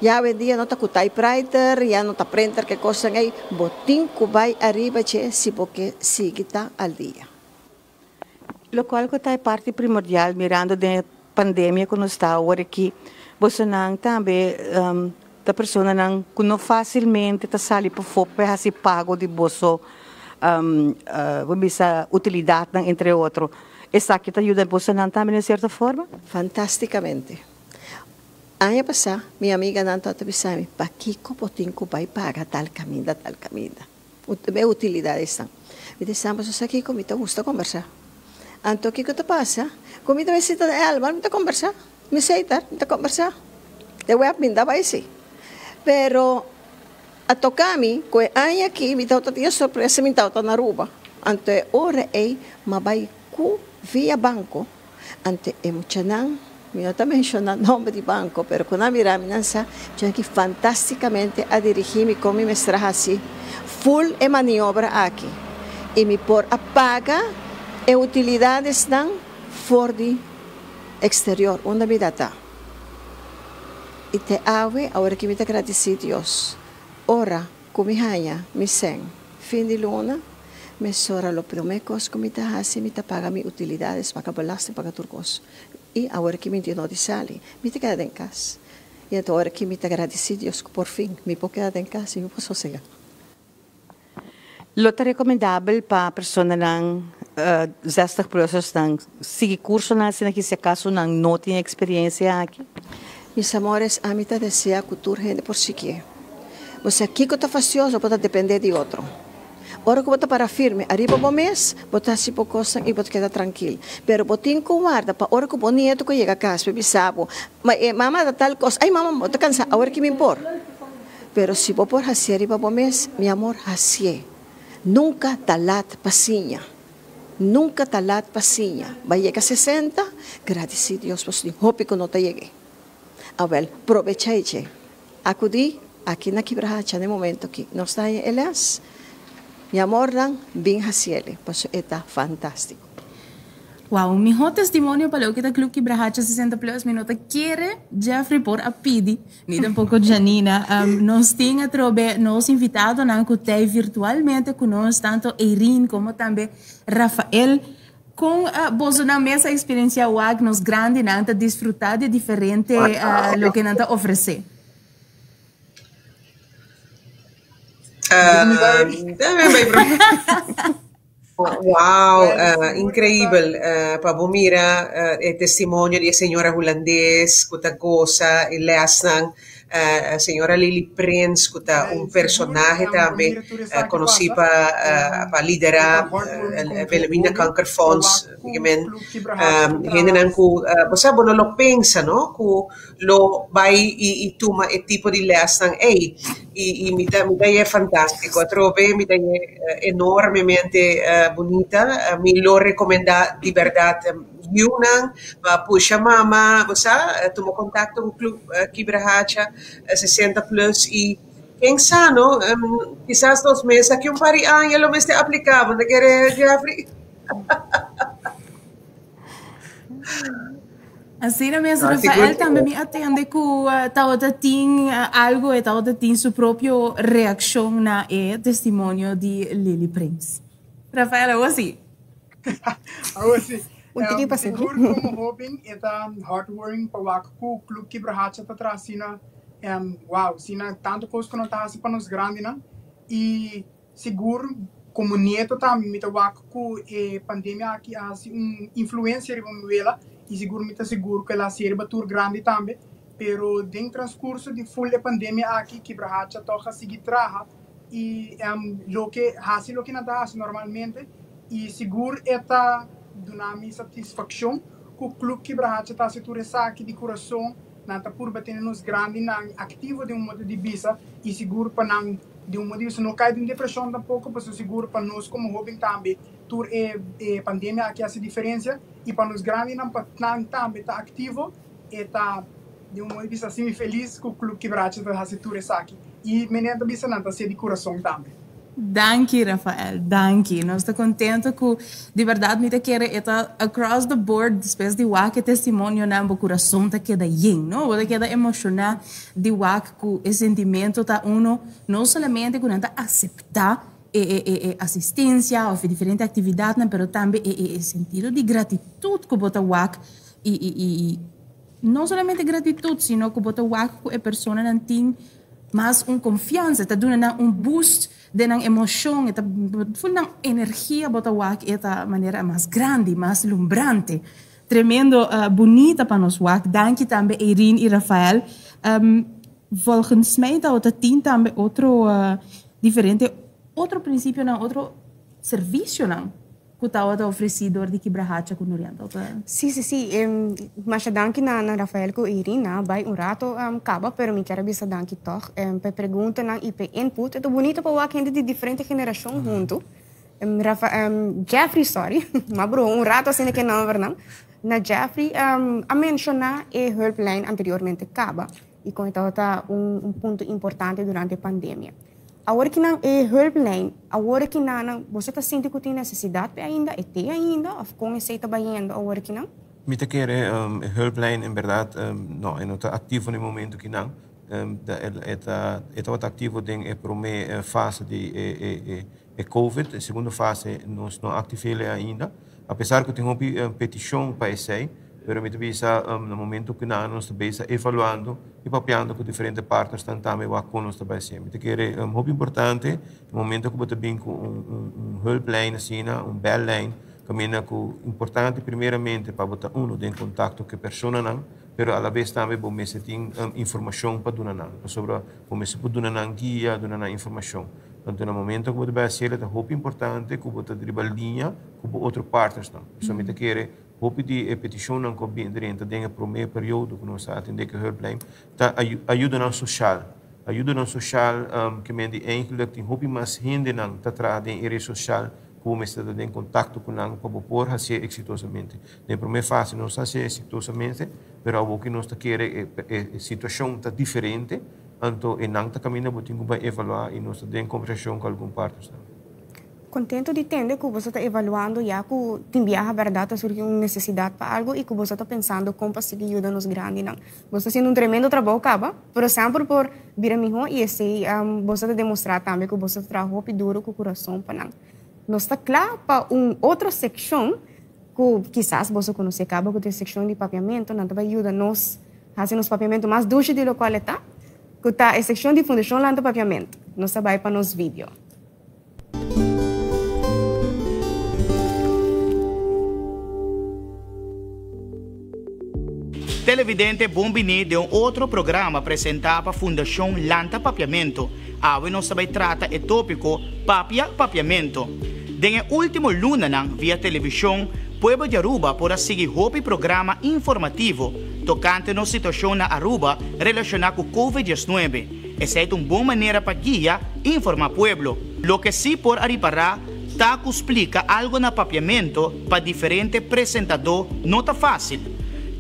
Já hoje dia não está com typewriter, já não está printer, que coisa aí, botim que vai arriba, se porque sigue está al dia. O qual que é parte primordial, mirando da pandemia que nós está agora aqui, você não também, da pessoa não, que não facilmente está sali para fora, para se pago de bolso, essa utilidade, entre outros. Essa aqui te ajuda você não também, de certa forma? Fantasticamente. Ano passado, minha amiga não estava pensando, para que Copotinco vai pagar tal caminho. Minha utilidade está. Me dissemos, isso aqui comigo gusta conversar. Então, o que te passa? Comigo me senta de alma, me conversar. Me senta, me conversar. De web, me dá vai ser. Pero, a tocar-me, que ano aqui, me estava tinha surpresa, me estava na rua. Então, ora é, mas vai via banco. Então, é muito não. Eu não estou mencionando o nome do banco, mas quando eu mirar, eu que fantasticamente a dirigir-me como me estraha assim, full e maniobra aqui. E me por a paga E utilidades dan for the exterior, una vida ta. E te awe, agora que me te agradeci Dios. Ora, kumihaya, misen, fin de luna, me sora lo promecos, kumita hasi, me paga mi utilidades, paga balaste, paga turcos. E agora que me dio no de sali, me te queda en casa. E agora que me te agradeci Dios, por fin, me puedo quedar en casa e me posso sossegar. Lo te recomendável para pessoas ng 60 plus ng sige curso na sina se caso ng não tem experiência aqui? Mis amores, a mí te desea cultura gente por siquiera. Você aqui que está facioso, pode depender de outro. Ora que você para firme, arriba do mês, você assim por coisa e você queda tranquilo. Pero você tem que guardar para hora que o nieto que chega a casa, bebê sabe, mamãe da tal coisa, ai mamãe, você cansa, agora que me importa. Pero se você por assim arriba do mês, meu amor, assim. Nunca talat pasinha. Nunca talat pasinha. Vai chegar a 60, agradeci Deus por isso. Hope que não te chegue. Abel, aproveite. Acudi aqui na Quibrahacha, no momento que nós está em Elias. Mi amor, bem haciele. Por isso está fantástico. Wow, mi testimonio para lo que está Club Quibrahacha 60 plus minutos quiere Jeffrey por apidi, ni tampoco Janina. Nos tinha trobe, nos invitado a escutar virtualmente con nos, tanto Eirin como também Rafael, com vos una mesa experiencia WAG nos grande, nanta disfrutar de diferente lo que nanta ofrecer. Wow, increíble. Para mira el testimonio de la señora holandés, que cosa, y leasnan, señora Lily Prince, que un personaje también conocí para liderar el Belmina Cancer Fonds. Gente que, você não lo pensa, não? Que lo vai e toma esse tipo de leasnan, e me dá é fantástico. A trove me dá enormemente bonita. Me lo recomenda de verdade. Yunan, puxa mama, você toma contato com o Club Quibrahacha 60 plus e quem sabe, quizás 2 meses, aqui par de anos, lo me esté aplicando, ¿no quiere, Jeffrey? Assim mesmo, Rafael também me atende que tauta tem algo e tauta tem sua própria reação na testemunho de Lily Prince. Rafael, assim. Seguro como hoping eta heartwarming para o Club Quibrahacha está trazendo wow, sina tanto coisa que não está assim para nos grandes, né? E seguro como nieto também me toca que pandemia aqui assim influência de uma e seguro me está seguro que ela serve tour grande também, pero dentro transcurso de full de pandemia aqui Quibrahacha toca seguir traha e lo que não dá normalmente e seguro eta dona minha satisfação que o Clube Quibrahacha está se tornando aqui de coração, não está por bater nos grandes, não ativo de modo de vista e seguro para não de modo de vista não cair em depressão tampouco, mas seguro para nós como jovem também, tur pandemia aqui essa diferença e para nos grandes não também está ativo e está de modo de vista assim feliz que o Clube Quibrahacha está se tornando aqui e menina também não está se de coração também. Danke, Rafael. Danke. Nós estamos contentes que, de verdade, me quer estar across the board, depois de WAC, testemunho na meu coração tá queda yin, não? Você queda emocionar de WAC que o sentimento tá não somente que não tá aceitar assistência ou diferentes atividades, mas também o sentido de gratitude que você WAC e não somente gratitude, sino que você WAC que a pessoa não tem mais confiança, tá dando boost de emoção, está full energia bota WAC esta maneira mais grande, mais lumbrante, tremendo bonita para nós WAC. Danke também Eirin e Rafael. Volgens mij dat tem também outro diferente, outro princípio não, outro serviço não, que está oferecido de Quibrahacha com Oriental. Sim. Mas danke na Rafael com Eirin, vai rato acaba, pero me quero bisa danke toch. Para pergunta na IP input, é bonito para o gente de diferente geração junto. Jeffrey, sorry, mas bro, rato assim que não, verdade? Na Jeffrey, a mencionar a helpline anteriormente acaba e com então tá ponto importante durante a pandemia. agora que não é helpline, agora que não, você está sentindo que tem necessidade ainda, é ter ainda, ou como você está trabalhando agora que não? Me te querer helpline, em verdade, não, eu não estou ativo no momento que não. Está ativo em primeira fase de COVID, a segunda fase nós não ativamos ainda. Apesar que tem uma petição para esse, mas me visa no momento que nós estamos evaluando e papiando com diferentes partners também com nós também. Me querer muito importante no momento que você vem com helpline assim, bellline, caminha com importante primeiramente para botar em contato com a pessoa não, pero alla vez também bom me tem informação para dar não, sobre como se pode dar guia, dar informação. Então, no momento que você vai ser, é muito importante que você drible linha com outros partners não. Isso me quer hope de petição não que bem dentro do primeiro período que nós atendemos que helpline, tá ajuda não social. Ajuda não social que me de eigenlijk tem hope mais gente não tá trazendo em área social como está em contato com não para poder fazer exitosamente. Na primeira fase não está ser exitosamente, mas o que nós quer é situação tá diferente. Então, em não caminho para evaluar e nós temos conversação com alguns partes. Contento de entender que você está evaluando já que tem viaja a verdade sobre uma necessidade para algo e que você está pensando como conseguir ajudar nos grandes. Você está fazendo tremendo trabalho, por sempre por vir a mim e assim, você está demonstrar também que você trabalha duro com o coração para não. Nós está claro para outra secção que quizás você conhece, acaba com a secção de papiamento, não vai ajudar nós a fazer os papiamentos mais duros de localidade. Que está a secção de fundação lá do papiamento. Nós vai para nos vídeos. Televidente Bombini de outro programa apresentava a Fundação Lanta Papiamento. Awe nós também trata o tópico papiamento. Dengue último luna via televisão, Pueblo de Aruba por seguir o programa informativo tocante na situação na Aruba relacionada com COVID-19. Essa é uma boa maneira para guiar e informar o pueblo. Lo que sim por ariparar, Taco explica algo na papiamento para diferente apresentador, não está fácil.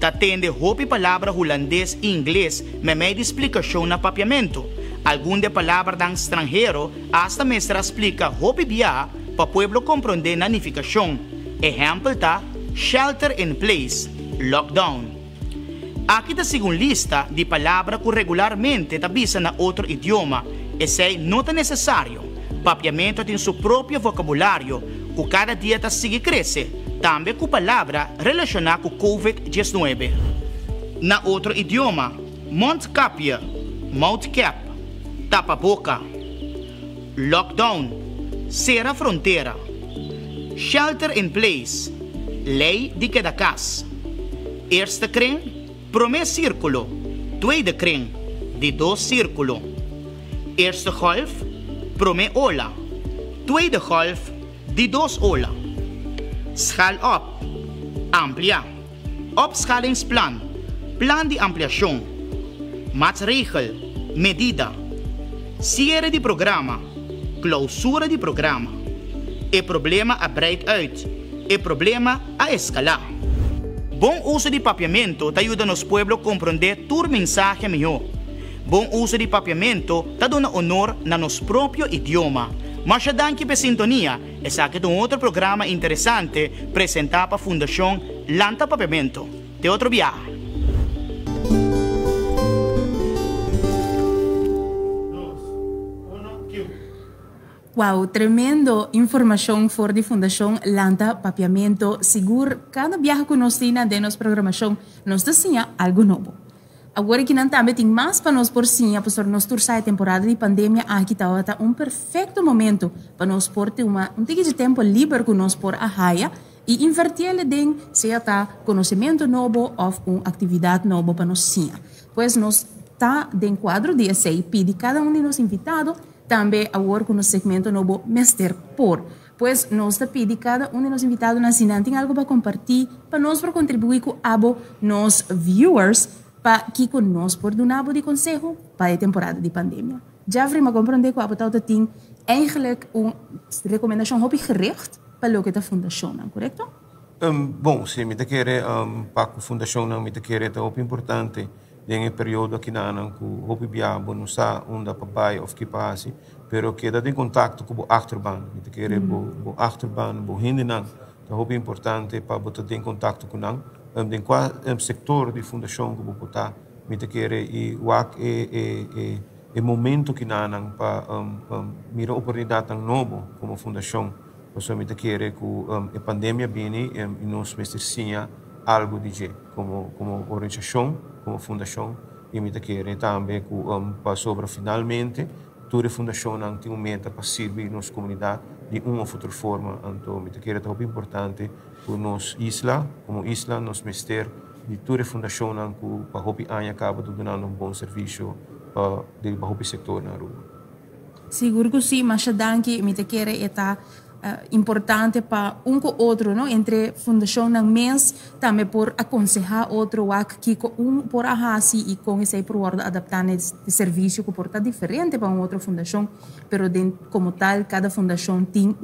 Ta tende hopi palavra holandês e inglês, mas meio de explicação na papiamento. Algum de palavra dan estrangeiro, hasta mestra explica hopi bia para pueblo compreender na nificação. Exemplo tá, shelter in place, lockdown. Aqui está segunda lista de palavras que regularmente tabisa na outro idioma. Esse não é necessário. Papiamento tem seu próprio vocabulário, que cada dia está sigue cresce. Também com palavra relacionada com COVID-19. Na outro idioma, Montcapia, mouth cap, tapa boca, lockdown, cerra fronteira, shelter in place, lei de cada casa. Eerste kring, primeiro círculo, tweede kring, de dois círculos. Eerste golf, primeira ola, tweede golf, de dois ola. Schaal op, ampliar, opschalingsplan, plan de ampliação, maatregel, medida, cierre de programa, clausura de programa. O problema abreidt uit, o problema a escalar. Bom uso de papiamento te ajuda nos pueblos a compreender tu mensagem melhor. Bom uso de papiamento te dá honor na nosso próprio idioma. Mas já danke por sintonia. Esse aqui é outro programa interessante apresentado para a Fundação Lanta Papiamento. Até outro viagem. Wow, tremendo informação for de Fundação Lanta Papiamento. Seguro, cada viagem que nós temos de nossa programação, nós desenha algo novo. Agora que não também tem mais para nós por sim, para nós torcer a temporada de pandemia, aqui está perfeito momento para nós ter um pouco de tempo livre com nós por a raia e invertir em seja conhecimento novo ou uma atividade nova para nós sim. Pois nós está dentro do quadro de SAP de cada de nós invitados, também agora com o segmento novo Mester Por. Pois nós está pedindo cada de nós invitados na Sina tem algo para compartilhar, para nós para contribuir com nos viewers, para que conosco por donabo de conselho para a temporada de pandemia. Jeffrey, maar compreender que a betalte tem eigenlijk uma recomendação hobby gericht para o que a fundação, correto? Bom, sim, me querer para a fundação não me querer é muito importante em período aqui na que hobby biabo não sa onda papai of que passe, pero queda em contato com o achterban, mita kere o achterban, o hindenan, então é importante para botar em contato com nang, den qua sector de fundação que botar, mita kere e o momento que nanang para mira oportunidade tão novo como fundação, porque mita kere que a pandemia viene e nós merecia algo de como organização, como fundação, e mita kere também que para sobre finalmente toda a fundação não tem meta para servir nossa comunidade de uma ou outra forma. Então, me quero é muito importante para nós isla, como isla, nós mestre de toda a fundação não que para hopi anya acaba de dar bom serviço para o setor na rua. Seguro que sim, mas danke, me quero é importante para com outro, não? Entre fundação na mês, também por aconselhar outro que por ahasi e com esse por adaptar de serviço que porta diferente para outra fundação, pero como tal cada fundação tem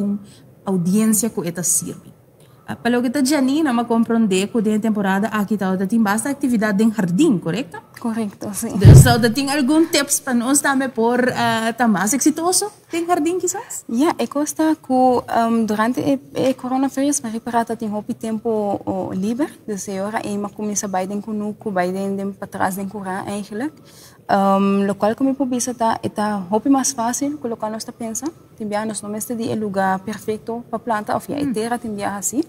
audiência que eta sirve. Pelo que está Janina, me compreender que dentro da temporada aqui tem bastante atividade em jardim, correto? Correcto, sim. Então, tem algum tips para nós também por estar mais exitoso em jardim, quizás? Ja, ik was daar durante o coronavírus, maar reparata tem hopi tempo livre, dus agora eu começa bij den kunuku, bij den patras den kura eigenlijk. Local como publica está hopi mais fácil, que local nós está pensa, timbia nós não mestre de lugar perfeito para planta, ou a terra timbia assim.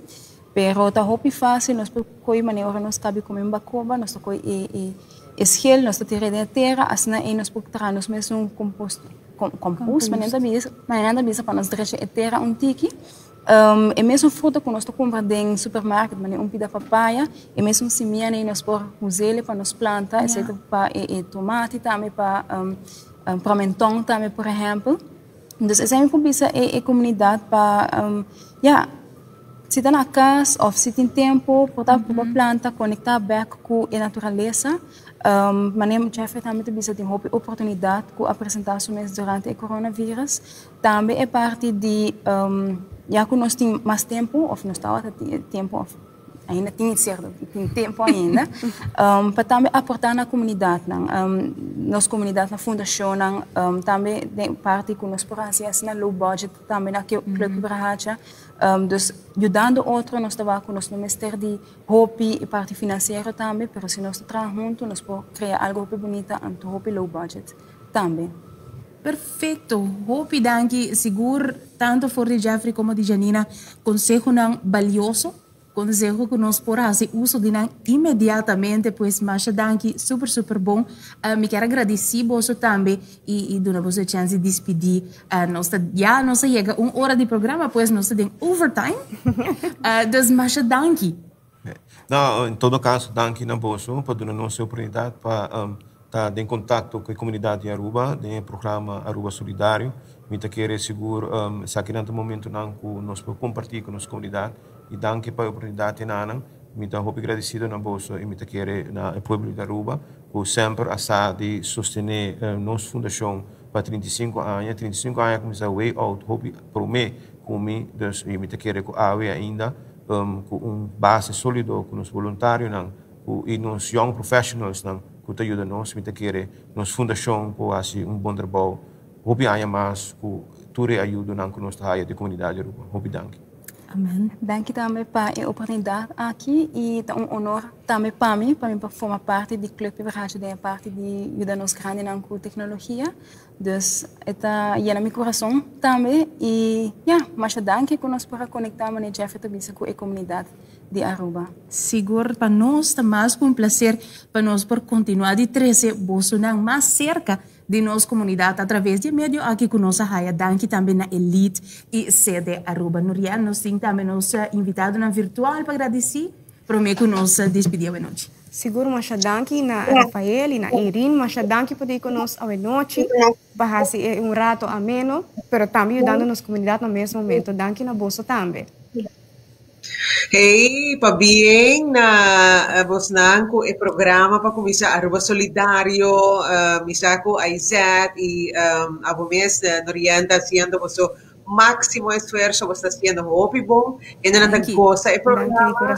Pero está hopi fácil, nós por coi maneira nós cabe como bacoba, nós coi esquel, nós tira de terra, assim aí nós por tra nós mesmo composto, mas bisa para nós deixar a terra tiki. É mesmo fruta que nós compramos no supermercado, mas pida papaya, é mesmo semente e nós por usar para nós plantar, exceto para tomate também para mentão também, por exemplo. Então essa é a comunidade para se está na casa ou se tem tempo para planta, conectar back com a natureza. Mas Jeffrey também tem uma oportunidade de apresentar isso durante o coronavírus. Também é parte de já que nós temos mais tempo, ou nós estamos tempo, ainda tem tempo ainda, para também aportar na comunidade, nossa comunidade, na fundação, também parte que nós podemos na low budget, também na Club Brahacha, dus ajudando outro, nós estamos com nosso ministério de hobby e parte financeira também, mas se nós trabalhamos juntos, nós podemos criar algo bonito, e hobby low budget também. Perfeito. Hopi danke, seguro, tanto for de Jeffrey como de Janina, consejo não valioso, consejo que nós podemos fazer uso de não imediatamente, pois Masha danke, super bom. Me quero agradecer você também e dar você a chance de despedir. Nós chega uma hora de programa, pois nós temos overtime. Dus Masha danke. Não, em todo caso, danke na bolsa para dar nossa oportunidade para estar em contato com a comunidade de Aruba, do programa Aruba Solidário. Me quero seguro, aqui no momento não nós podemos compartilhar com a nossa comunidade e danke para a oportunidade nanang. Me estou agradecido na bolsa e me quero na povo de Aruba, que sempre essa de sostener nossa fundação para 35 anos. 35 anos começa a way out, hope para mim, comigo, dus me quero que a ainda com base sólido com os voluntários e nos young professionals que ajuda nós, me quero nossa fundação para fazer bom trabalho. Hope há mais que tudo ajuda na nossa área de comunidade Aruba. Hope danke. Amen. Dank também para a oportunidade aqui e é honor também para mim para formar parte do Club Brahacha, da parte de ajudar-nos grande na tecnologia. Dus está llena meu coração também e mas danke que nós para conectar com Jeffrey também com a comunidade de Aruba. Seguro para nós está mais com prazer para nós por continuar de trazer Bolsonaro mais cerca de nossa comunidade através de meio aqui com nossa raia. Danke também na Elite e sede Aruba. Norian, nós temos também nos invitado na virtual para agradecer. Prometo que nós despedimos a noite. Seguro, mas danke na Rafael e na Irene, mas danke por ir conosco a noite, para rato ameno, pero também ajudando nossa comunidade no mesmo momento. Danke na bolsa também. Hey, pa bien na Bosnan ko e programa pa kumisa Aruba Solidario, misako Aizat y abomes Norianta haciendo vuestro máximo esfuerzo, vos está haciendo hopi bom, en la cosa e programa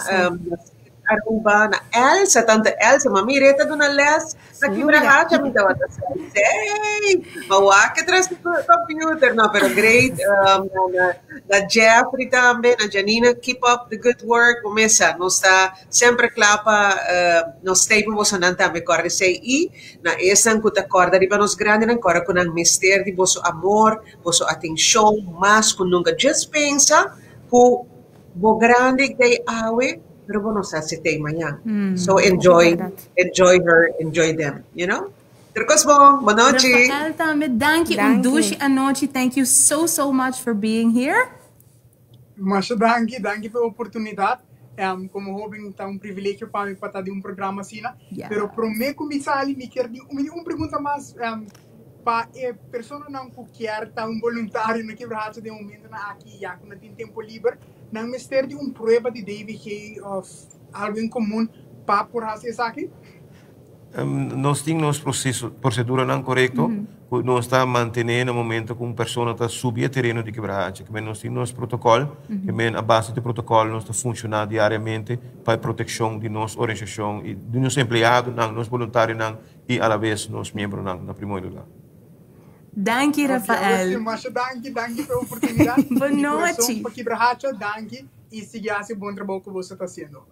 Aruba, na Elsa, tanta Elsa, mami, reta do na les, na Quibrahacha, me dava da sei, mawak atrás do computer, no, pero great, na Jeffrey também, na Janina, keep up the good work, começa, nós está sempre clapa, nós temos você não também corre sei e na essa que ta corda riba nos grande na corda com ang mister de vosso amor, vosso atenção, mas com nunca just pensa que bo grande que awe, pero bo não se tem manhã. So enjoy her, enjoy them, you know? Trocos bom, boa noite. Rafael também, danke und durch a noite. Thank you so much for being here. Mas danke pela oportunidade. Como jovem, está privilégio para mim para estar de programa assim, né? Pero para mim começar ali, me quer uma pergunta mais para a pessoa não quer estar voluntário na Quibrahacha de momento na aqui, já que não tem tempo livre, não me ter de prova de DVG ou algo em comum para por fazer isso aqui? Nós temos procedura não correto, nós está mantendo no momento com pessoa está subir terreno de Quibrahacha, que nós temos protocolo, que a base do protocolo nós está funcionando diariamente para a proteção de nossa organização e de nossos empregados, nossos voluntários e à vez nossos membros na primeiro lugar. Danke, Rafael. Mas danke pela oportunidade. Boa noite. Para Quibrahacha, danke e siga esse bom trabalho que você está fazendo.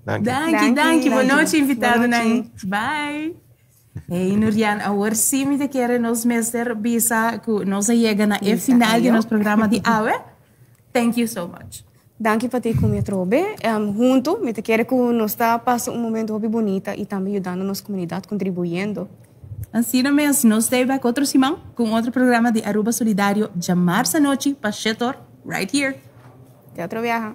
Danke. Boa noite, invitado. Bye. Hey, Nurian, agora sim me quer nos mestre bisa que nós chega na final do nosso programa de AWE. Thank you so much. Danke para ter comigo trobe. Junto, me quer que nós está passando momento muito bonito e também ajudando a nossa comunidade, contribuindo. Assim mesmo, nós estamos back outro semana com outro programa de Aruba Solidário, Jamar essa noite, para Chetor, right here. Até outro viaje.